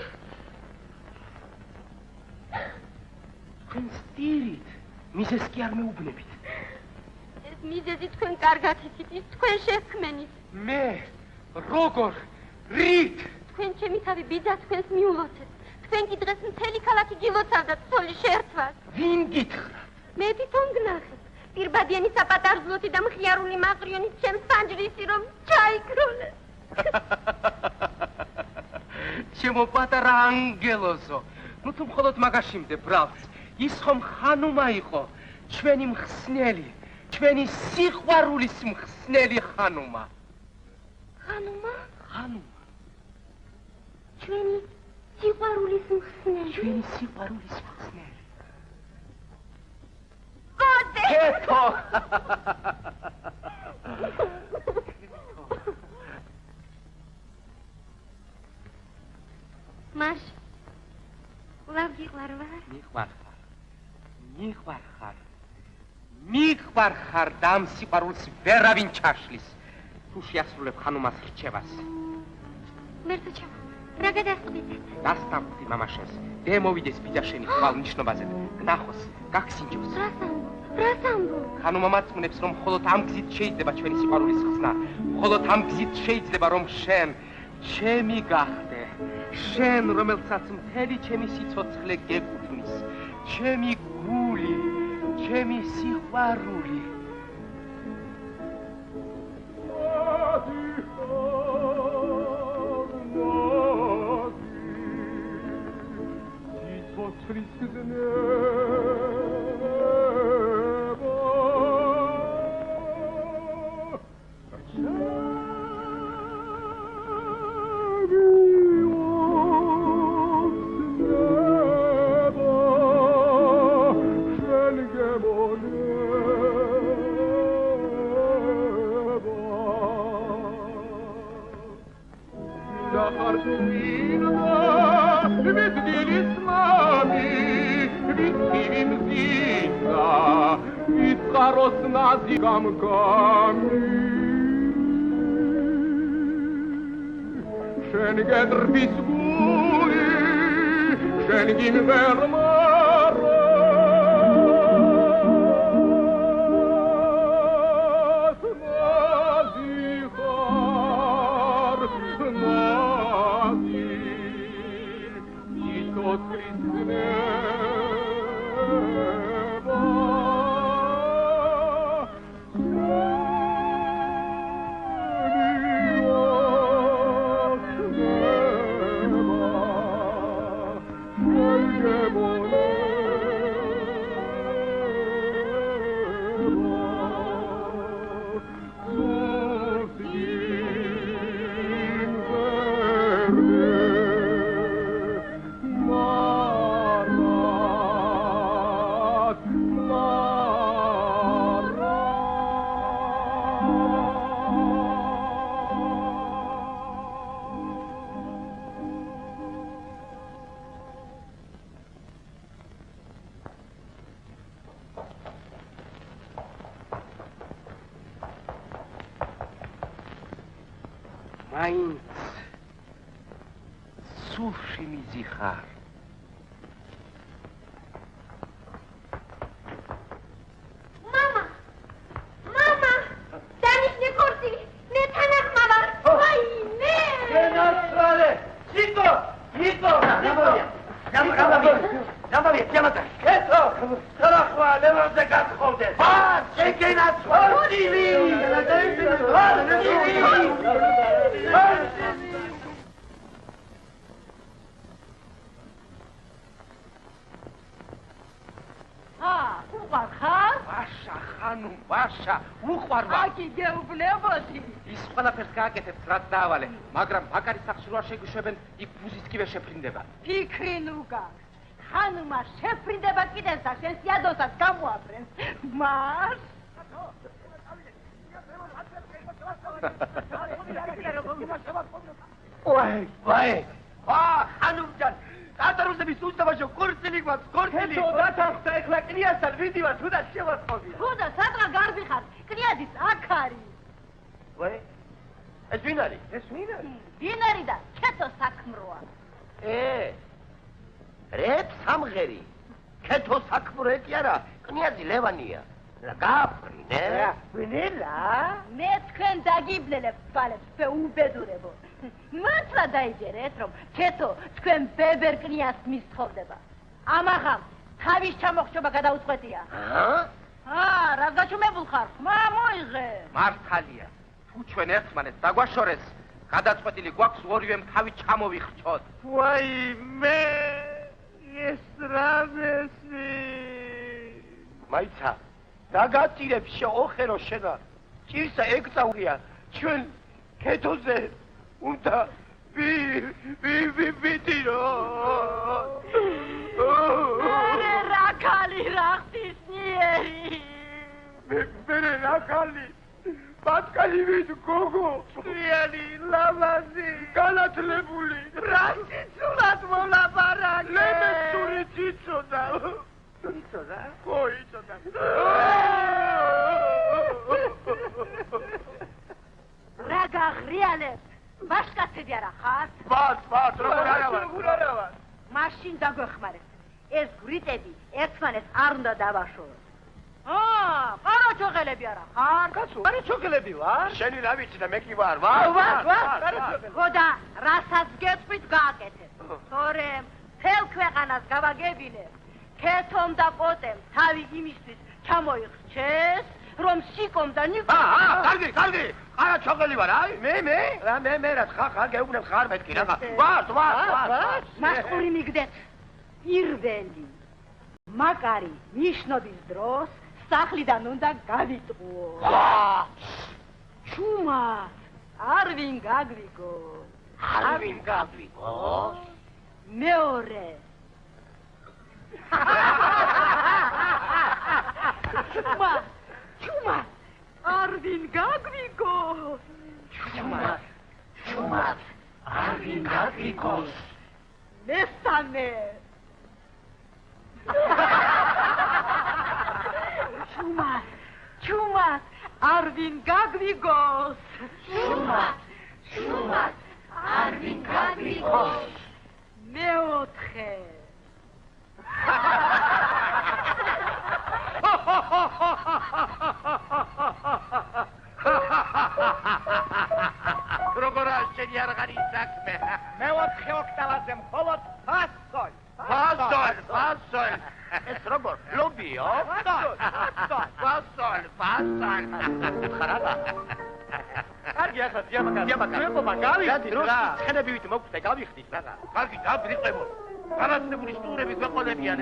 თქვენ სტირით მიზეს კი არ მეუბნებით ეს მიზეზი თქვენ კარგად იცით ის თქვენ შექმენის მე როგორ რით თქვენ ჩემი თავი ბიძა თქვენს მიულოცეთ თქვენ კი დღეს მთელი ქალაქი გილოცავდათ ცოლის შერთვას ვინ გითხრა მე თვითონ გნახეთ პირბადიანი საპატარძლოთი და მხიარული მაყრიონი ჩემს ფანჯრისი რომ ჩაიქროლე ჩემო პატარა ანგელოზო ნუ თუ მხოლოდ მაგაშიმდე ბრალს ის ხომ ხანუმა იყო ჩვენი მხსნელი ჩვენი სიყვარულის მხსნელი ხანუმა ხანუმა ჩვენი სიყვარულის მხსნელი ჩვენი სიყვარულის მხსნელი კეთო მაშ ვლავ გიყვარვარ მიყვარხარ და ამ სიყვარულს ვერავინ ჩაშლის თუ შეასრულებ ხანუმას რჩევას მერტო ჩავა რა გადასწყვიტეთ დასტამბდი მამაშენს დე მოვიდეს ბიძაშენი ხვალ ნიშნობაზე გნახოს გაგსინჯოს რას ამბობ? ხანუმა მაწმუნებს რომ მხოლოდ ამ გზით შეიძლება ჩვენი სიყვარულის ხსნა მხოლოდ ამ გზით შეიძლება რომ შენ ჩემი გახდე შენ რომელსაც მთელი ჩემი სიცოცხლე გეკუთვნის ჩემი გული ჩემი სიყვარული შენ გედრბის გული შენ გიმღერმაროს ნაზიხარ ნაზი სიცოცხლის Boy. მაინც სულში მიზიხარ. მამა, დანიშნე კურსი, მე თანახმა ვარ. აი, მე. გენაცვალე, სიტო, ნამავია, ჯამაკა. ეთო, თანახმა ლევანზე გათხოვდეს. შეგენაცვალე. უყვარ ხარ? ვაშა, ხანუ, ვაშა, უყვარ ვარ. აკი გეუბნებოდი. ის ყველაფერს გააკეთებთ, რაც დაავალე, მაგრამ ბაკარის სახლში რო არ შეგიშვებენ, იქ ბუზისკივე შეფრინდება. ფიქრი ნუ გაქვს. ხანუმა შეფრინდება კიდეს და შენ სიადოსაც გამოაბრენს. მას ვაი, ხანუმჯან, ატარუსების უსტავაშო კურსილი გვაქვს, კურსილი. ეთო დათახდა ეხლა კნიასთან ვიდივარ, თუნდაც შევასწავლი. თუნდა სადღა გარბი ხარ, კნიადის აქ არის. ვაი, ეს ვინ არის? ვინ არის და ქეთო საქმროა. რეპ სამღერი. ქეთო საქმრო კი არა, კნიაზი ლევანია. გააფრინე. ვინელა? მე თქვენ დაგიბლელებ თვალებს, უბედურებო. მართლა დაიჯერეთ, რომ ქეთო თქვენ ბებერ კნიას მისთხოვდება. ამაღამ თავის ჩამოხშობა გადაუწყვეტია. რას გაჩუმებულ ხარ? მოიღე. მართალია. თუ ჩვენ ერთმანეთს დაგვაშორეს, გადაწყვეტილი გვაქვს ორივემ თავი ჩამოვიხრჩოთ. ვაი, მე ეს რა მესი? მაიცა, დაგაწირებ შეოხერო შენა. ჭირსა ეგწავრია. ჩვენ ქეთოზე უნდა ვიდირო. რა ქალი რა ხტისნიერი. მე რა ქალი? ბატკალი ვიდ გოგო, წვიანი, ლამაზი, განათლებული. რა სიცულად მოლაპარაკე? ლემეცური ციცოდა. იცოდა? ხო, იცოდა. რა გაღრიალებ? მაშკაცები არა ხართ? ბათ, როგორ არა ვარ? მაშინ დაგვეხმარეთ. ეს გრიტები ერთმანეთს არ უნდა დავაშოროთ. ყარაჩოხელები არა ხარ? კაცო, ყარაჩოხელები ვარ? შენი რა ვიცი და მე კი ვარ. ხოდა, რასაც გეტყვით გააკეთებ. თორემ მთელ ქვეყანას გავაგებინებ. ქეთომ და პოტემ თავი იმისთვის ჩამოიხრჩეს, რომ სიკომ და ნიკომ. კარგი, ყარაჩოხელი ვარ, აი, მე? მე რა ხარ გეუბნებ ხარ მეთქი რა. ვარ. მასყური მიგდეთ. პირველი მაკარი ნიშნობის დროს სახლიდან უნდა გავიტყუო. ჩუმად არ ვინ გაგვიგო. მეორე ჩუმად არ ვინ გაგვიგო. მესამე ჩუმად არ ვინ გაგვიგოს. მეოთხე როგორ შენი არ გარის საქმე? მეოთხე ოქტავაზე მხოლოდ ფასოლ. ეს როგორ? ლობიო? ფასოლ. ხარადა. კარგი, ახლა ძიამაკა, გავიხდით რა. ცხენები ვით მოგვწე, გავიხდით რა. კარგი, დაბრიყებო. განათლებული სტუმრები გვეყოლებიან,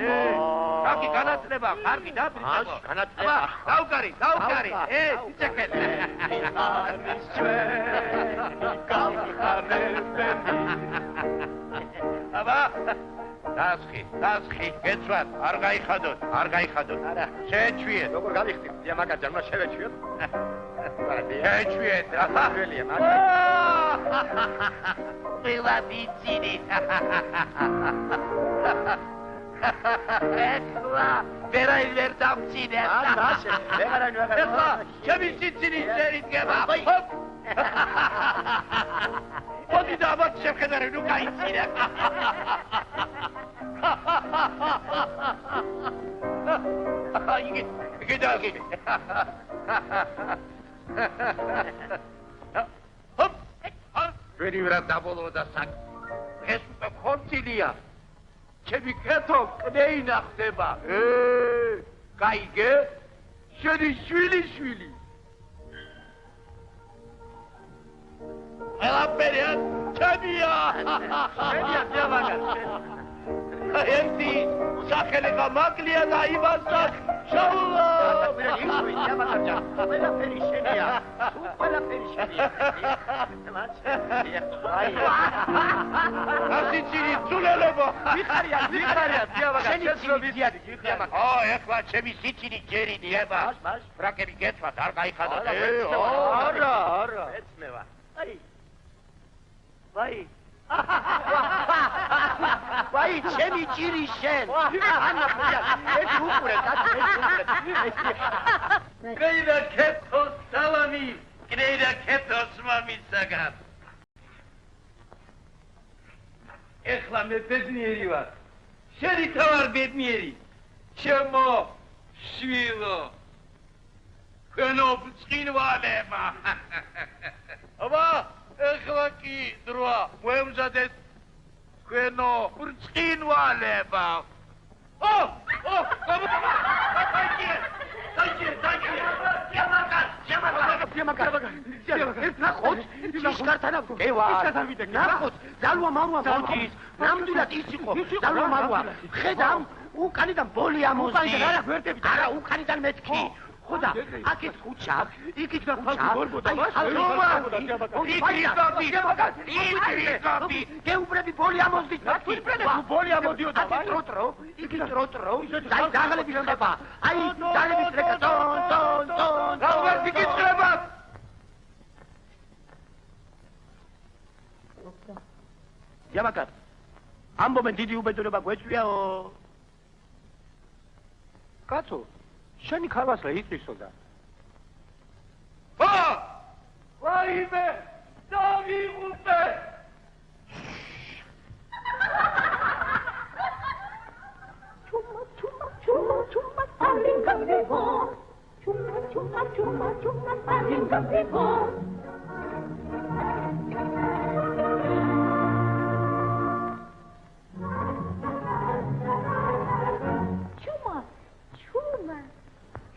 კარგი განათლება, კარგი დაბრიყებო. განათლება. დავკარი. ცეცხლ. აბა დასხი, გეცვათ, არ გაიხადოთ. არა. შეეჩვიეთ. როგორ გავიხდით? ძიამაკა ჯარმა შევეჩვიოთ. შეეჩვიეთ, რა სახელია, მაგრამ ყველა ვიცინი. ეხლა ვერაიღარ დამცინე. მაშინ, ვეღარანი. ეხლა ჩემი ციცინი ზერი დგება. მოდი და ამათ შევხედარე, ნუ გაიცირე. იგი. ვერი ვერა დაბოლოდა საკ. ეს უკვე ხორცილია. ჩემი კეთო კნეინა ხდება. გაიგე? შენი შვილი. ყველაფერია ჩემია. შენია ძავაგა. ერთი სახელი გამაკლია და იმასა შაულა. ყველაფერი შენია. ყველაფერი შენია. ასიცი ძულელებო. ვიხარია, ძავაგა. შენი ძიადი, ეხლა ჩემი სიცინი ჯერიდი ება. ფრაკები გეცვათ, არ გაიხადოთ. არა. ეცნევა. ვაი, ჩემი ჭირი შენ. ეს უყურე, კრეიდა ქეთო სალამი, კრეიდა ქეთო მამისაგან. ეხლა მე ბედნიერი ვარ. შენი თავარ ბედნიერი. ჩემო შვილო. ქენო ბწყინვალება. აბა ეხლა კი დროა მოემზადეთ ქვენო ბრწყინვალება. ნახოთ, შიშკარტანა გევა. ნახოთ, ძალვა მარვა მოდის. ნამდვილად ის იყო, ძალვა მარვა. ხედავ, უკანიდან ბოლი ამოსდი. არა, უკანიდან მეთქი. ხოდა, აქეთ ხუჩა, იქით ხუჩა. იქით გეუბრები ბოლი ამოსდით. ბოლი ამოდიოდა. იქით როტრო. აი, დაღლები ხდება. აი, დაღლების რეკა. ტონ. გავერდი გიწრება. ჯამაკა. ამბობენ დიდი უბედურება გვეწვიაო. კაცო შენი ქარვასლა იწვისოდა. ვაიმე, დავიღუპე. ჩუმა, ალინგაბებო. ჩუმა, ალინგაბებო.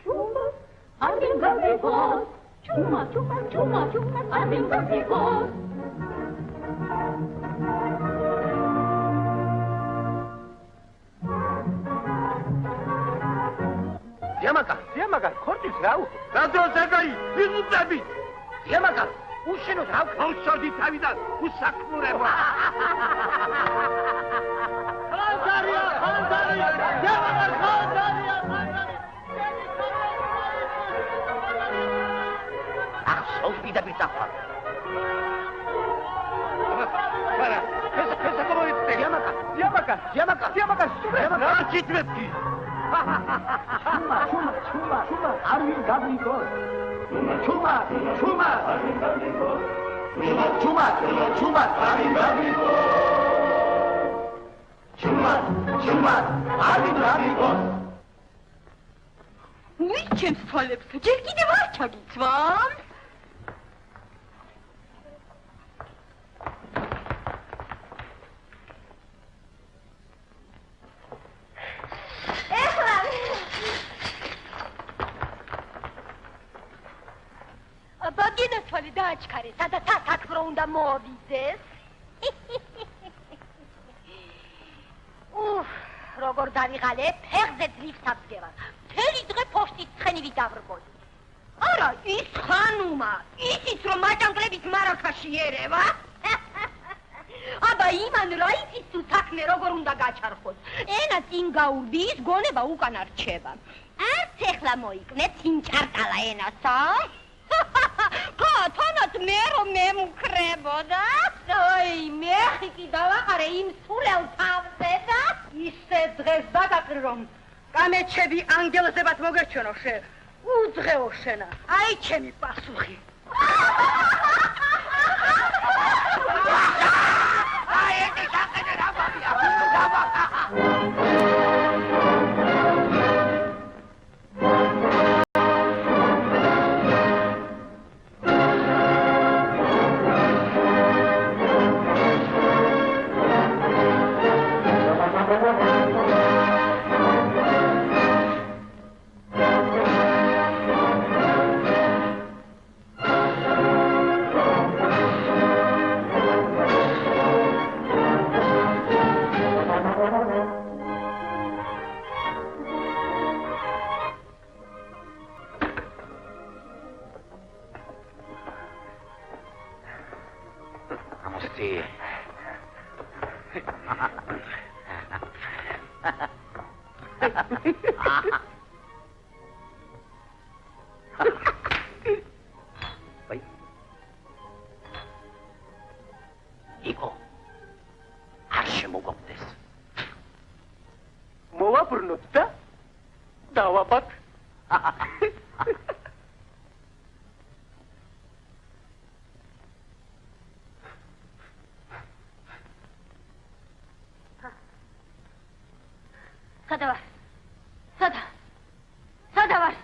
Chuma, alingabebo. Diamaka, khortis rau. Radro zakari, vigubrები. Diamaka, უშენოდ რა ვქავშოდი თავიდან, უსაქმურებო. ხანძარია. Diamaka, ხანძარია. Ოვიდა ბიტახვა. არა, ეს კომოიტე. Diamaka, სურე. რა ჩიტვებდი? ჩუმა, არ ვინ გაბრიგო. ჩუმა, არ ვინ გაბრიგო. ჩუმა, არ ვინ გაბრიგო. ჩუმა, არ ვინ გაბრიგო. მიცემს თვალებს, ჯერ კიდევ არ ჩაგიცვამ. ბაგინათვალი დააჩქარე, სადაც საქმრო უნდა მოვიდეს. როგორ დავიღალე, ფეხზე ძლივსად ვდევარ. მთელი დღე ფოშტის ცხენივი დავრბოდი. არა, ის ხანუმა, ისიც რომ მაჭანკლების მარაქაში ერევა. აბა იმან რა იცის თუ საქმე როგორ უნდა გაჩარხოს. ენა წინ გაურბის, გონება უკან არ რჩება. არც ეხლა მოიკნეთ წინჭარტალა ენასა. თონოთ მე რომ მემუქრებოდა. აი, მე ხიკი დავაყარე იმ სულელ თავზე და ისე დღეს დაგაკრი რომ გამეჩები ანგელოზებად მოგერჩენო შე. უძღეო შენა. აი ჩემი პასუხი. იგო არ შემოგვაგდეს მოვაბრუნოთ და დავაბათ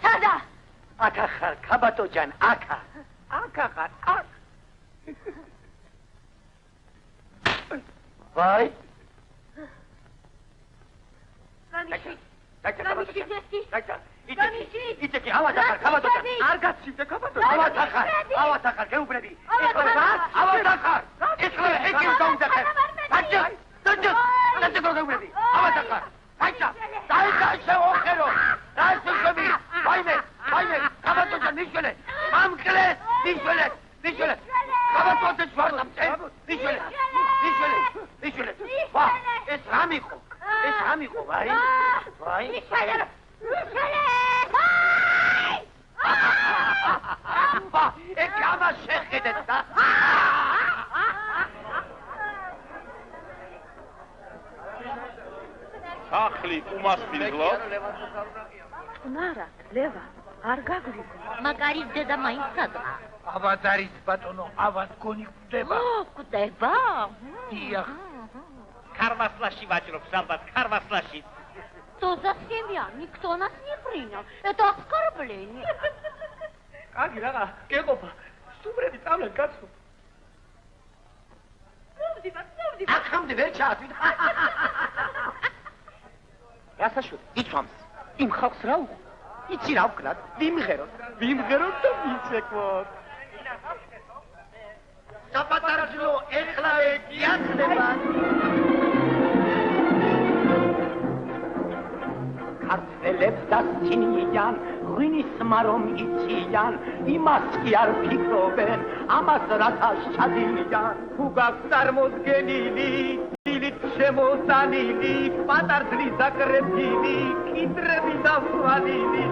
სადა აკა ხარ ქაბატოჯან აკა ხარ აკ ვაი იცეკი ავატახარ ქაბატოჯან არ გაცივდე ქაბატოჯან ავატახარ გეუბნები ავატახარ ეხლა ეკი დაუნდახარ დაჯა გეუბნები ავატახარ დაიჭა შეოხერო დაიჭები ვაიმე ქაბატოჯან ნიშველე ამკლეს ნიშველე ქაბატოჯან შوارდამცე ნიშველე ვა ეს რამიყო ვაი ნიშველე ეკი ამა შეხედეთ და სახლი უმასპინძლო ნარა ლევა არ გაგვიგო მაგარი დედა მაინც სადღა ავად არის ბატონო ავად გონი გვდება გვდება დიახ ქარვასლაში ვაჭრობს ალბათ ქარვასლაში То засемья, никто нас не принял. Это оскорбление. Каги, рага, кегопа. Сумреди тамлен кацу. Акхамди верчат. Расაშუთ, იცვამს. იმ ხალხს რა უყო? იცი რა ვქნათ? ვიმღეროთ და ვიცეკვოთ. საპატარძლო ეხლა ეკიახდება. ქართველებს დასცინიან, ღვინის მარომ იციან, იმას კი არ ფიქრობენ, ამას რათა შადიან. თუ გაქვს წარმოდგენილი, დილით შემოსანილი, პატარძლის აკრეფილი, კიდრები დასვალილი.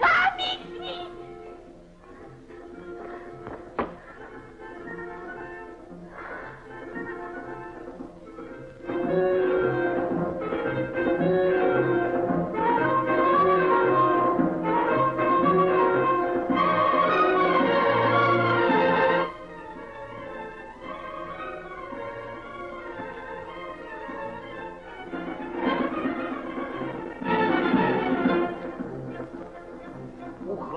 Გამიხსნი!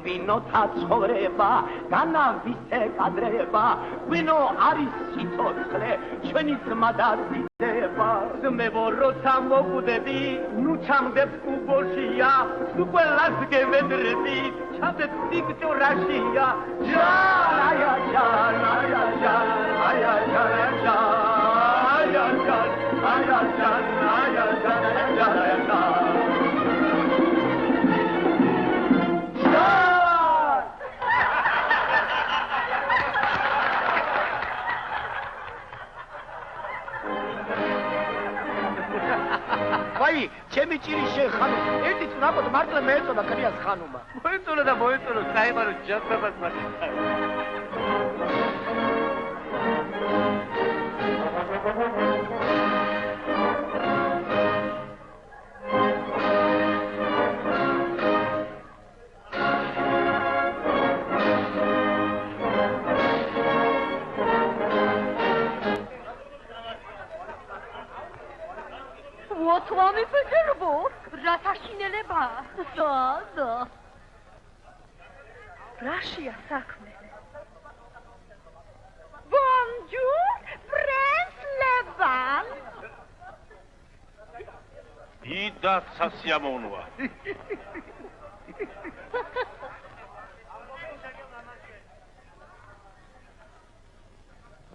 ღვინოთა ცხოვრება, განავისე კადრება, ღვინო არის სიცოცხლე, ჩვენი ძმა და ძიდება. ძმებო, როცა მოკვდები, ნუ ჩამდებ უბოშია, თუ ყველას გევედრები, ჩამდებ სიკჭურაშია. ვაი, ჩემი ჭირი შეხანო. ერთი წნაკოთ მართლა მეეწონა ქრიას ხანუმა. მოეწონა და მოეწონა, საიმარო ჯანმრთელად მაგითა. Вот вам и Петербург. Расашинелеба. Да. რაშია საქმე? Bonjour, Prince Levan. დიდად სასიამოვნოა.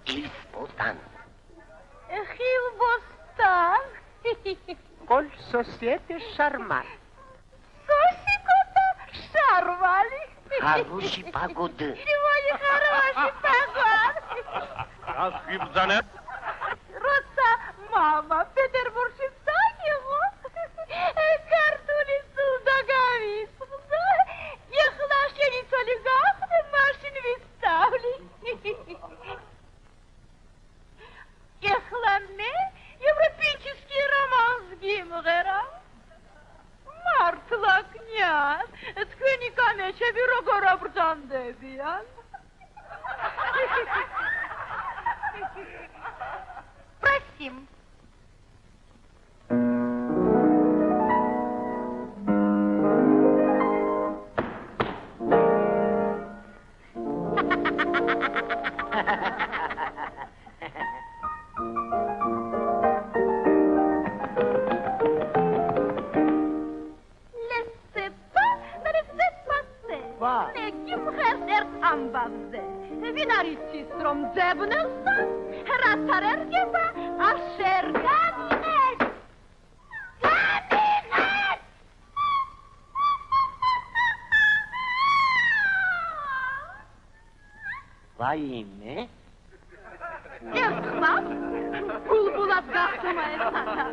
Ილბოსტან. Ეხილბოსტან. Quelle société charmante. ხაროში პაგოდ. მოი ხაროში პაგოდ. რას გიბძანე? როცა მამა პეტერბურგში დაიღო, ქართული სულ დაგავიწყდა. ეხლა შენი ცოლი გახდა, მაშინ ვისწავლი. ეხლა მე ევროპეიჩსკი რომანს გიმღერა. მართლა კნязь, თქვენი კამეჩები როგორ აბრძანდებიან? Просим. ვინ არის ის რომ ძებნელსა რაც არ ერგება არ შერგანიღეს განიღეს ვაიმე ეხლა ბულბულად გახსომა ესათა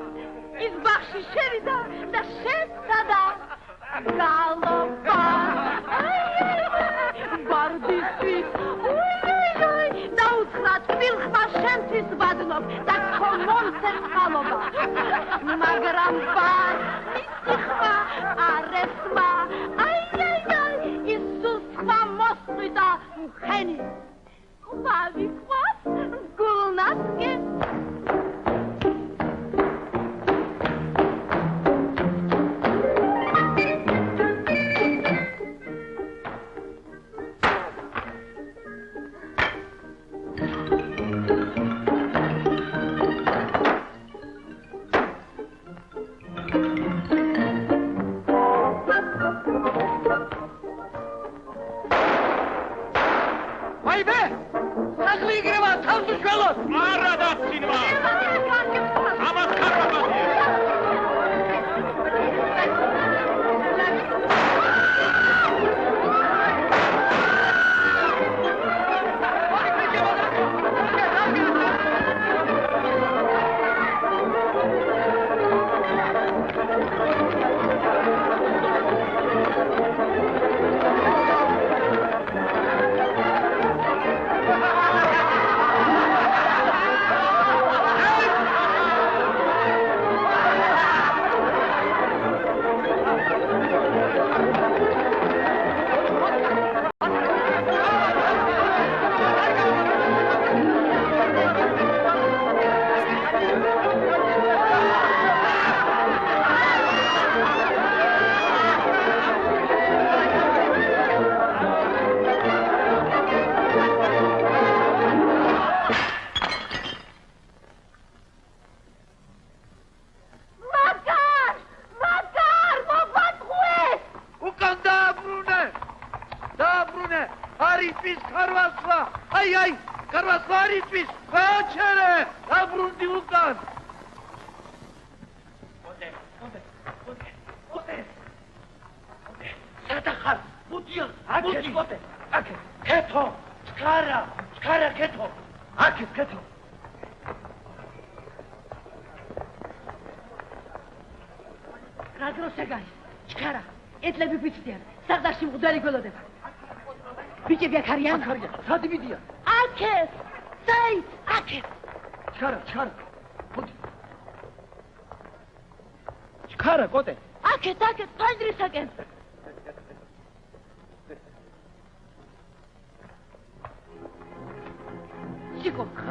ის ბაღში შევიდა და შეცადა გალობა ბარდისთვის დაუცხრა თბილხმა შენთვის ვადნობ და ხო მომცეს ხალობა მაგრამ ბარ მისი ხმა არ ესმა ის სულ სხვა მოსწვიდა მხენი ყვავიყვას გულნასკე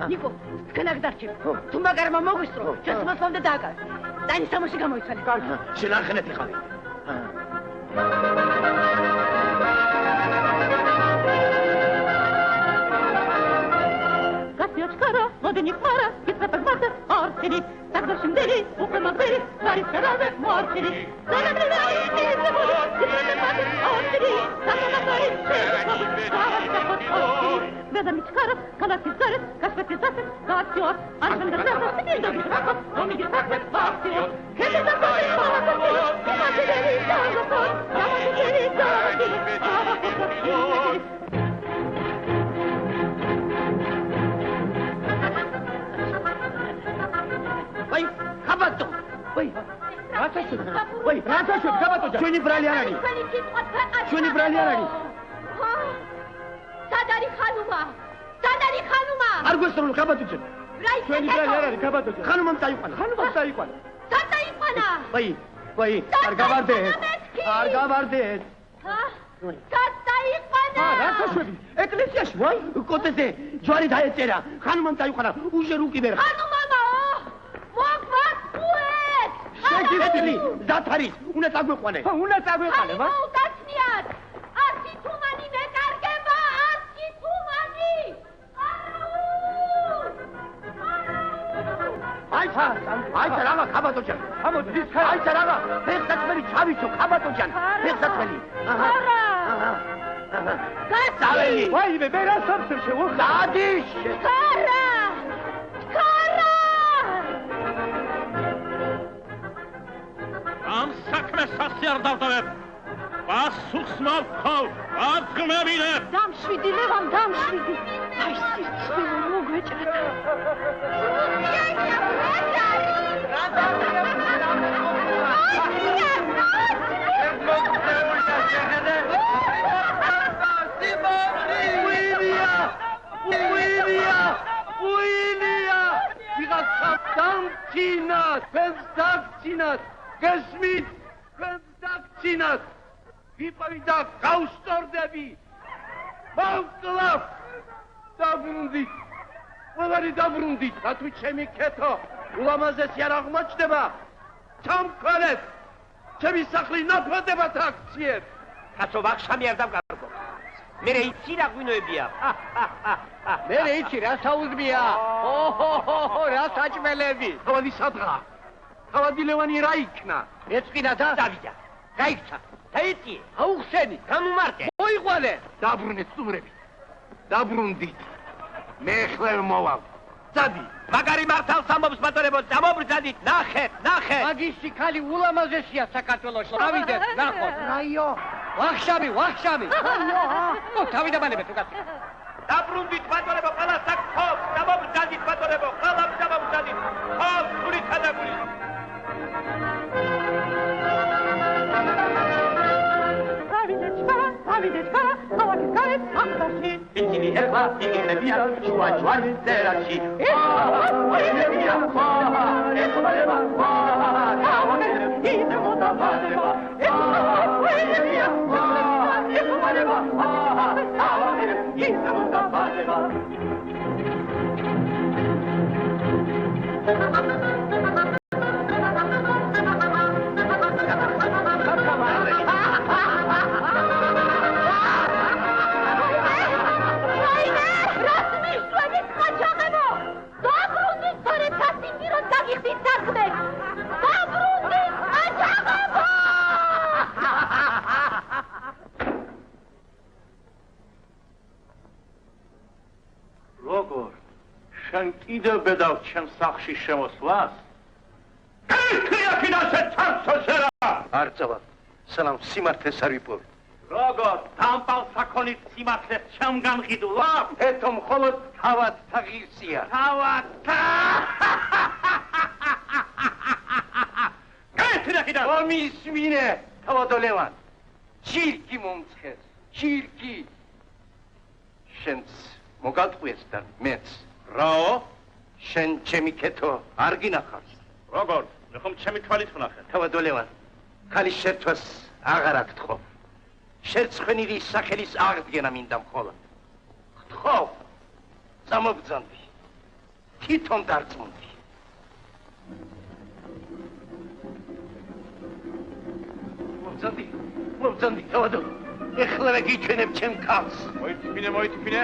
Niko, სქანაკ დარჩები. თუ მაგარმა მოგვისწრო, ჩვენს მოსლამდე დააკავე. დაინის სამოში გამოიცვალე. კარგი, შენახენეთი ხარ. გასიოჩკარა, მოდენი ხარა, იწეპეგმარდა, არცილი, დაგდაშიმდელი, უკვე მაგბერი, ვარის ხერაზე, მოარცილი. დაგადრევაი, იზებოდი, იწეპეგმარდა, არცილი, დაგადრევაი, Vedem çıkarıp, kalakis zarıp, kaşmetis atıp, dağıtıyor. Arşında bırakıp, bir bırakıp, omigi takıp, bağıtıyor. Kendisi bakıp, bağıtıyor. Yamaçları dağıtıyor, yamaçları dağıtıyor. ვაი, ხაბატო. ვაი, რაცა ხაბატო. ჩვენი ბრალი არ არის. ჩვენი ბრალი არ არის. სად არის ხანუმა? არ გვესწრულ ხაბატოჯან. ჩვენი ბრალი არ არის ხაბატო. ხანუმამ წაიყვანა. სად დაიყვანა? ვაი, არ გავარდეთ. სად დაიყვანა? რაცა შვები? ეკლესიაში, ვაი, კოტეზე ჯვარი დაეწერა. ხანუმამ წაიყვანა. უჟერ უკიდერ. ხანუმამაო! მოგვაწყვეთ! შეგიძლი, ზათარი, უნდა წაგვეყვანე. უნდა წაგვეყვანე, ვა? დაცნიათ! 100 თუმანი მეკარგება, 100 თუმანი! აიცა რაღა ხაბატოჯან. აიცა რაღა, ფეხსაცმელი ჩავიცო ხაბატოჯან. ფეხსაცმელი. არა! გასაველი. ვაიმე, მე რა სამსებ შევხდა? დადიშ. ხარა! ამ საქმეს ასე არ დავტოვებ. პასუხს მოვქოლ, აღგმევინებ. დამშვიდი ლევან, დამშვიდი. აი სიცხვილო მოგვეჭრეთ. გესმით, თქვენს დაგცინათ, ვიპოვი და გავსტორდები, მოვკლავ, დაბრუნდით, ყველანი დაბრუნდით, რატვით ჩემი ქეთო, ულამაზესი არ აღმოჩნდება, ჩამქონეთ, ჩემი სახლი ნაფროდებათ აქციეთ. კაცო, ვახშამი არ დავგარგო. მერე იცი რა გვინოებია. მერე იცი რა საუზმია. რა საჭმელები. თავადი სადღა. თავადი ლევანი რა იქნა? ეწყინა და დავიდა. გაიქცა. დაიწი. აუხსენი. გამომარტე. მოიყვანე. დაბრუნეთ სტუმრები. დაბრუნდით. მე ხლევ მოვალ. წადი. მაგარი მართალს ამბობს ბატონებო, დამობრძადით. ნახეთ. მაგისი ქალი ულამაზესია საქართველოში. დავიდეთ, ნახოთ. რაიო. ვახშამი. ო, თავიდაბანებეთ უკაცი. დაბრუნდით ბატონებო, ყველა საკუთოს. დამობრძადით ბატონებო, ყველა დამობრძადით. ხო, გული თადაგული. დავიდეთ, ავაკის გარეთ ახდაში. ისინი ერთხა იგინებიან შუა ჯვარის წერაში. შენ კიდევ ბედავ ჩემს სახლში შემოსვლას? ერთი აქედანსე ცარცოშერა! არ წავალ, სანამ სიმართლეს არ ვიპოვე. როგორ დამპალ საქონით სიმართლეს ჩემგან ყიდულა? ეთო მხოლოდ თავად თაღირსია. თავად ერთი აქედან! მომისმინე, თავადო ლევან. ჭირკი მომცხეს, ჭირკი. შენც მოგატყვიეს და მეც. რაო? შენ ჩემი ქეთო არ გინახავს. როგორ? მე ხომ ჩემი თვალით ვნახე. თავადო ლევან, ქალის შერთვას აღარ აკთხო. შერცხვენილი სახელის აღდგენა მინდა მხოლოდ. ხთხო, წამობძანდი. თვითონ დარწმუნდი. მობძანდი, თავადო. ეხლავე გიჩვენებ ჩემ ქალს. მოითმინე.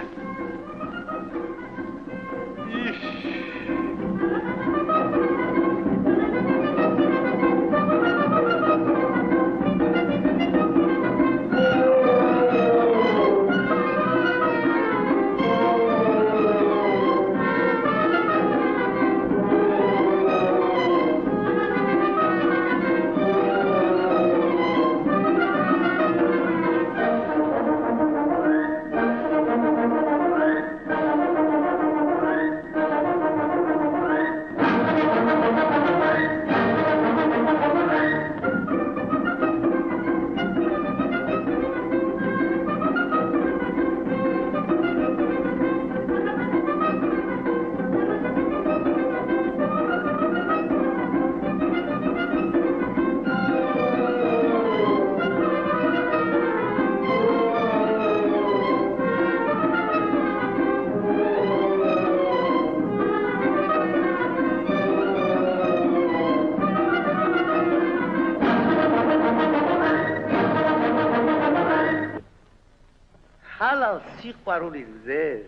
ჰალალ სიყვარულის გზეს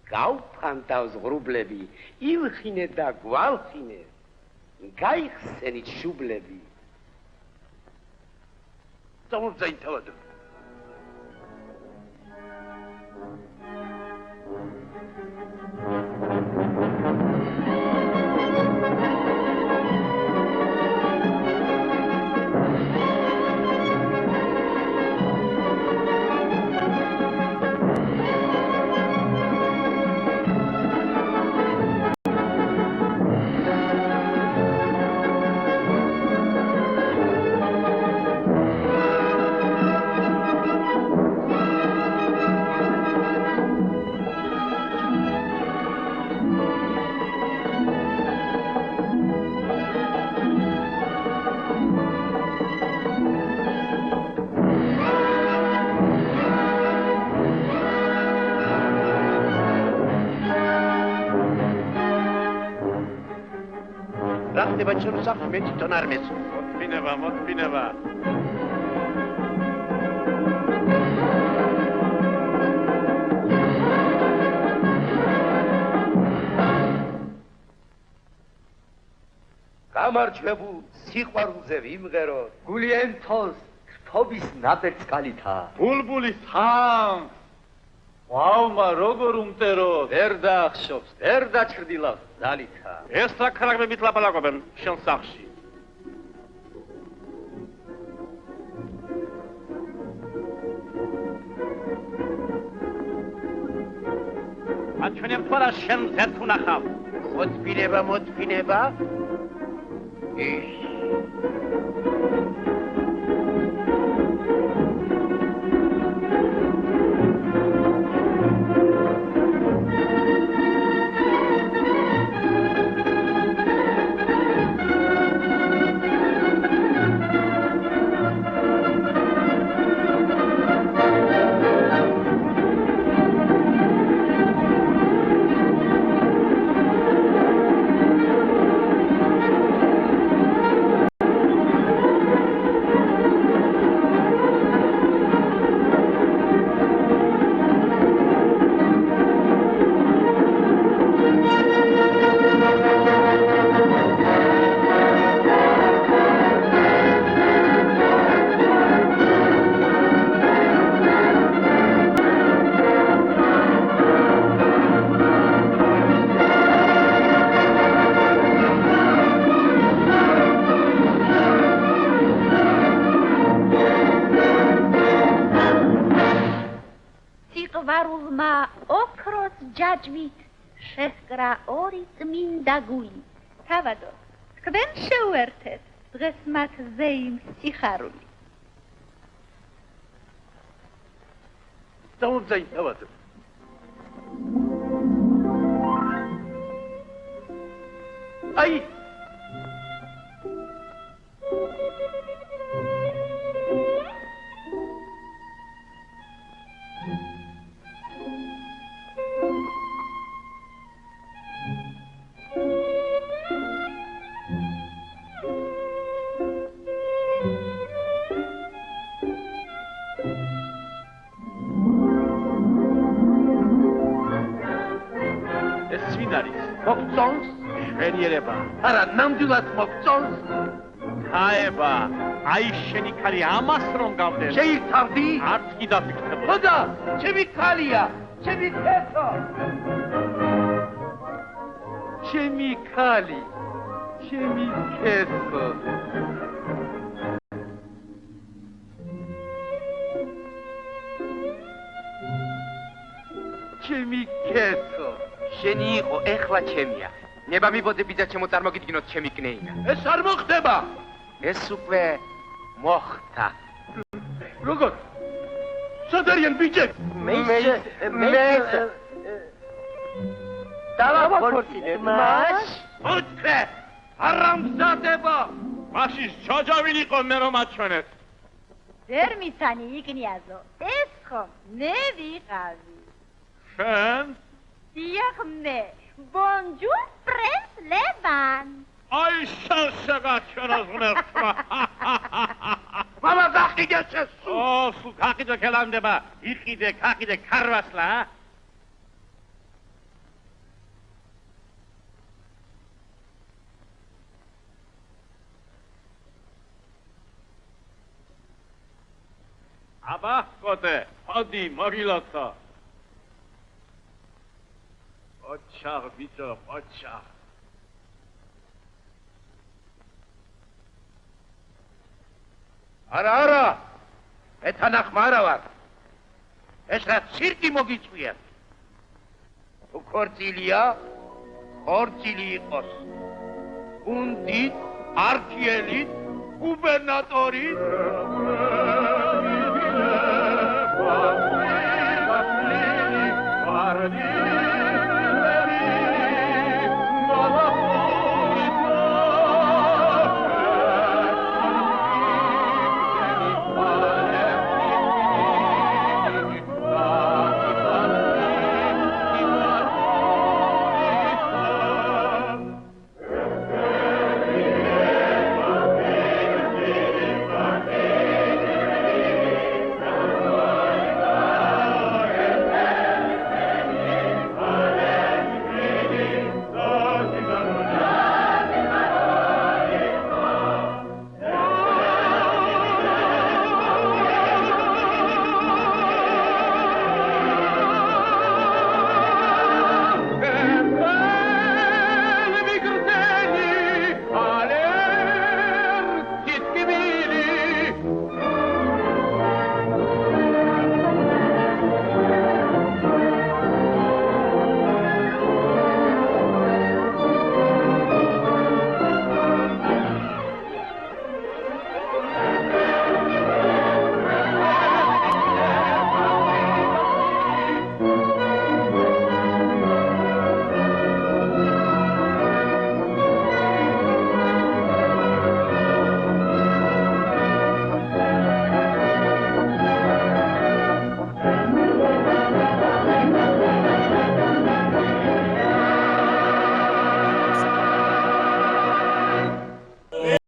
გავფანტავს ღრუბლები, ილხინე და გვალხინე, გაიხსენით შუბლები. Замовзай თავად. ხდება ჩემს სახლს მე თვითონ არ მეცნობ. მოთმინება. გამარჯვებულ სიყვარულზე ვიმღეროთ. გულიან თოს რთობის ნაბერწკალითა. ბულბულის ხანს. ვაუმა როგორ უმტეროთ. ვერ დაახშობს, ვერ დაჩრდილავს ძალითა. ეს რა ქარაგმებით ლაპარაკობენ შენ სახლში? აჩვენებ თორა შენ ზეთ უნახავ. მოთმინება. ის ჯაჯვით შეჰკრა ორი წმინდა გული. თავადო, თქვენ შეუერთეთ დღეს მათ ზეიმ სიხარული. замовзай თავად. აი მოგწონს? შენიერება. არა, ნამდვილად მოგწონს? ხაება, აი შენი ქალი ამას რომ გავდეს. შეირთავდი? არც კი დაფიქრდებოდი. ხოდა, ჩემი ქალია, ჩემი ქეთო. ჩემი ქალი, ჩემი ქეთო. ჩემი ქეთო. შენი იყო, ეხლა ჩემია. ნება მიბოძები და ჩემო წარმოგიდგინოთ ჩემი კნეინა. ეს არ მოხდება. ეს უკვე მოხდა. როგორ? სადარიან ბიჭები? მე დავაფორტინებ მას. ოთხე, არამზადება. მაშინ ჯაჯავინ იყო მე რომ აჩვენეთ. ვერ მიცანი იკნიაზო. ეს ხომ მე ვიყავი. შენ? დიახ მე. Bonjour, Prince Levan. აი შენ შეგაჩვენოს ღმერთმა. მამა გაყიდე შესულ. სულ გაყიდე ხელანდება, იყიდე, გაყიდე ქარვასლა. აბა, კოტე, ხოდი, მოგილოცო. ოჩაღ, ბიჭო, ოჩაღ. არა, მე თანახმა არა ვარ. ეს რა ცირკი მოგიწვია. თუ ქორწილია, ხორცილი იყოს. გუნდით, არქიელით, გუბერნატორით,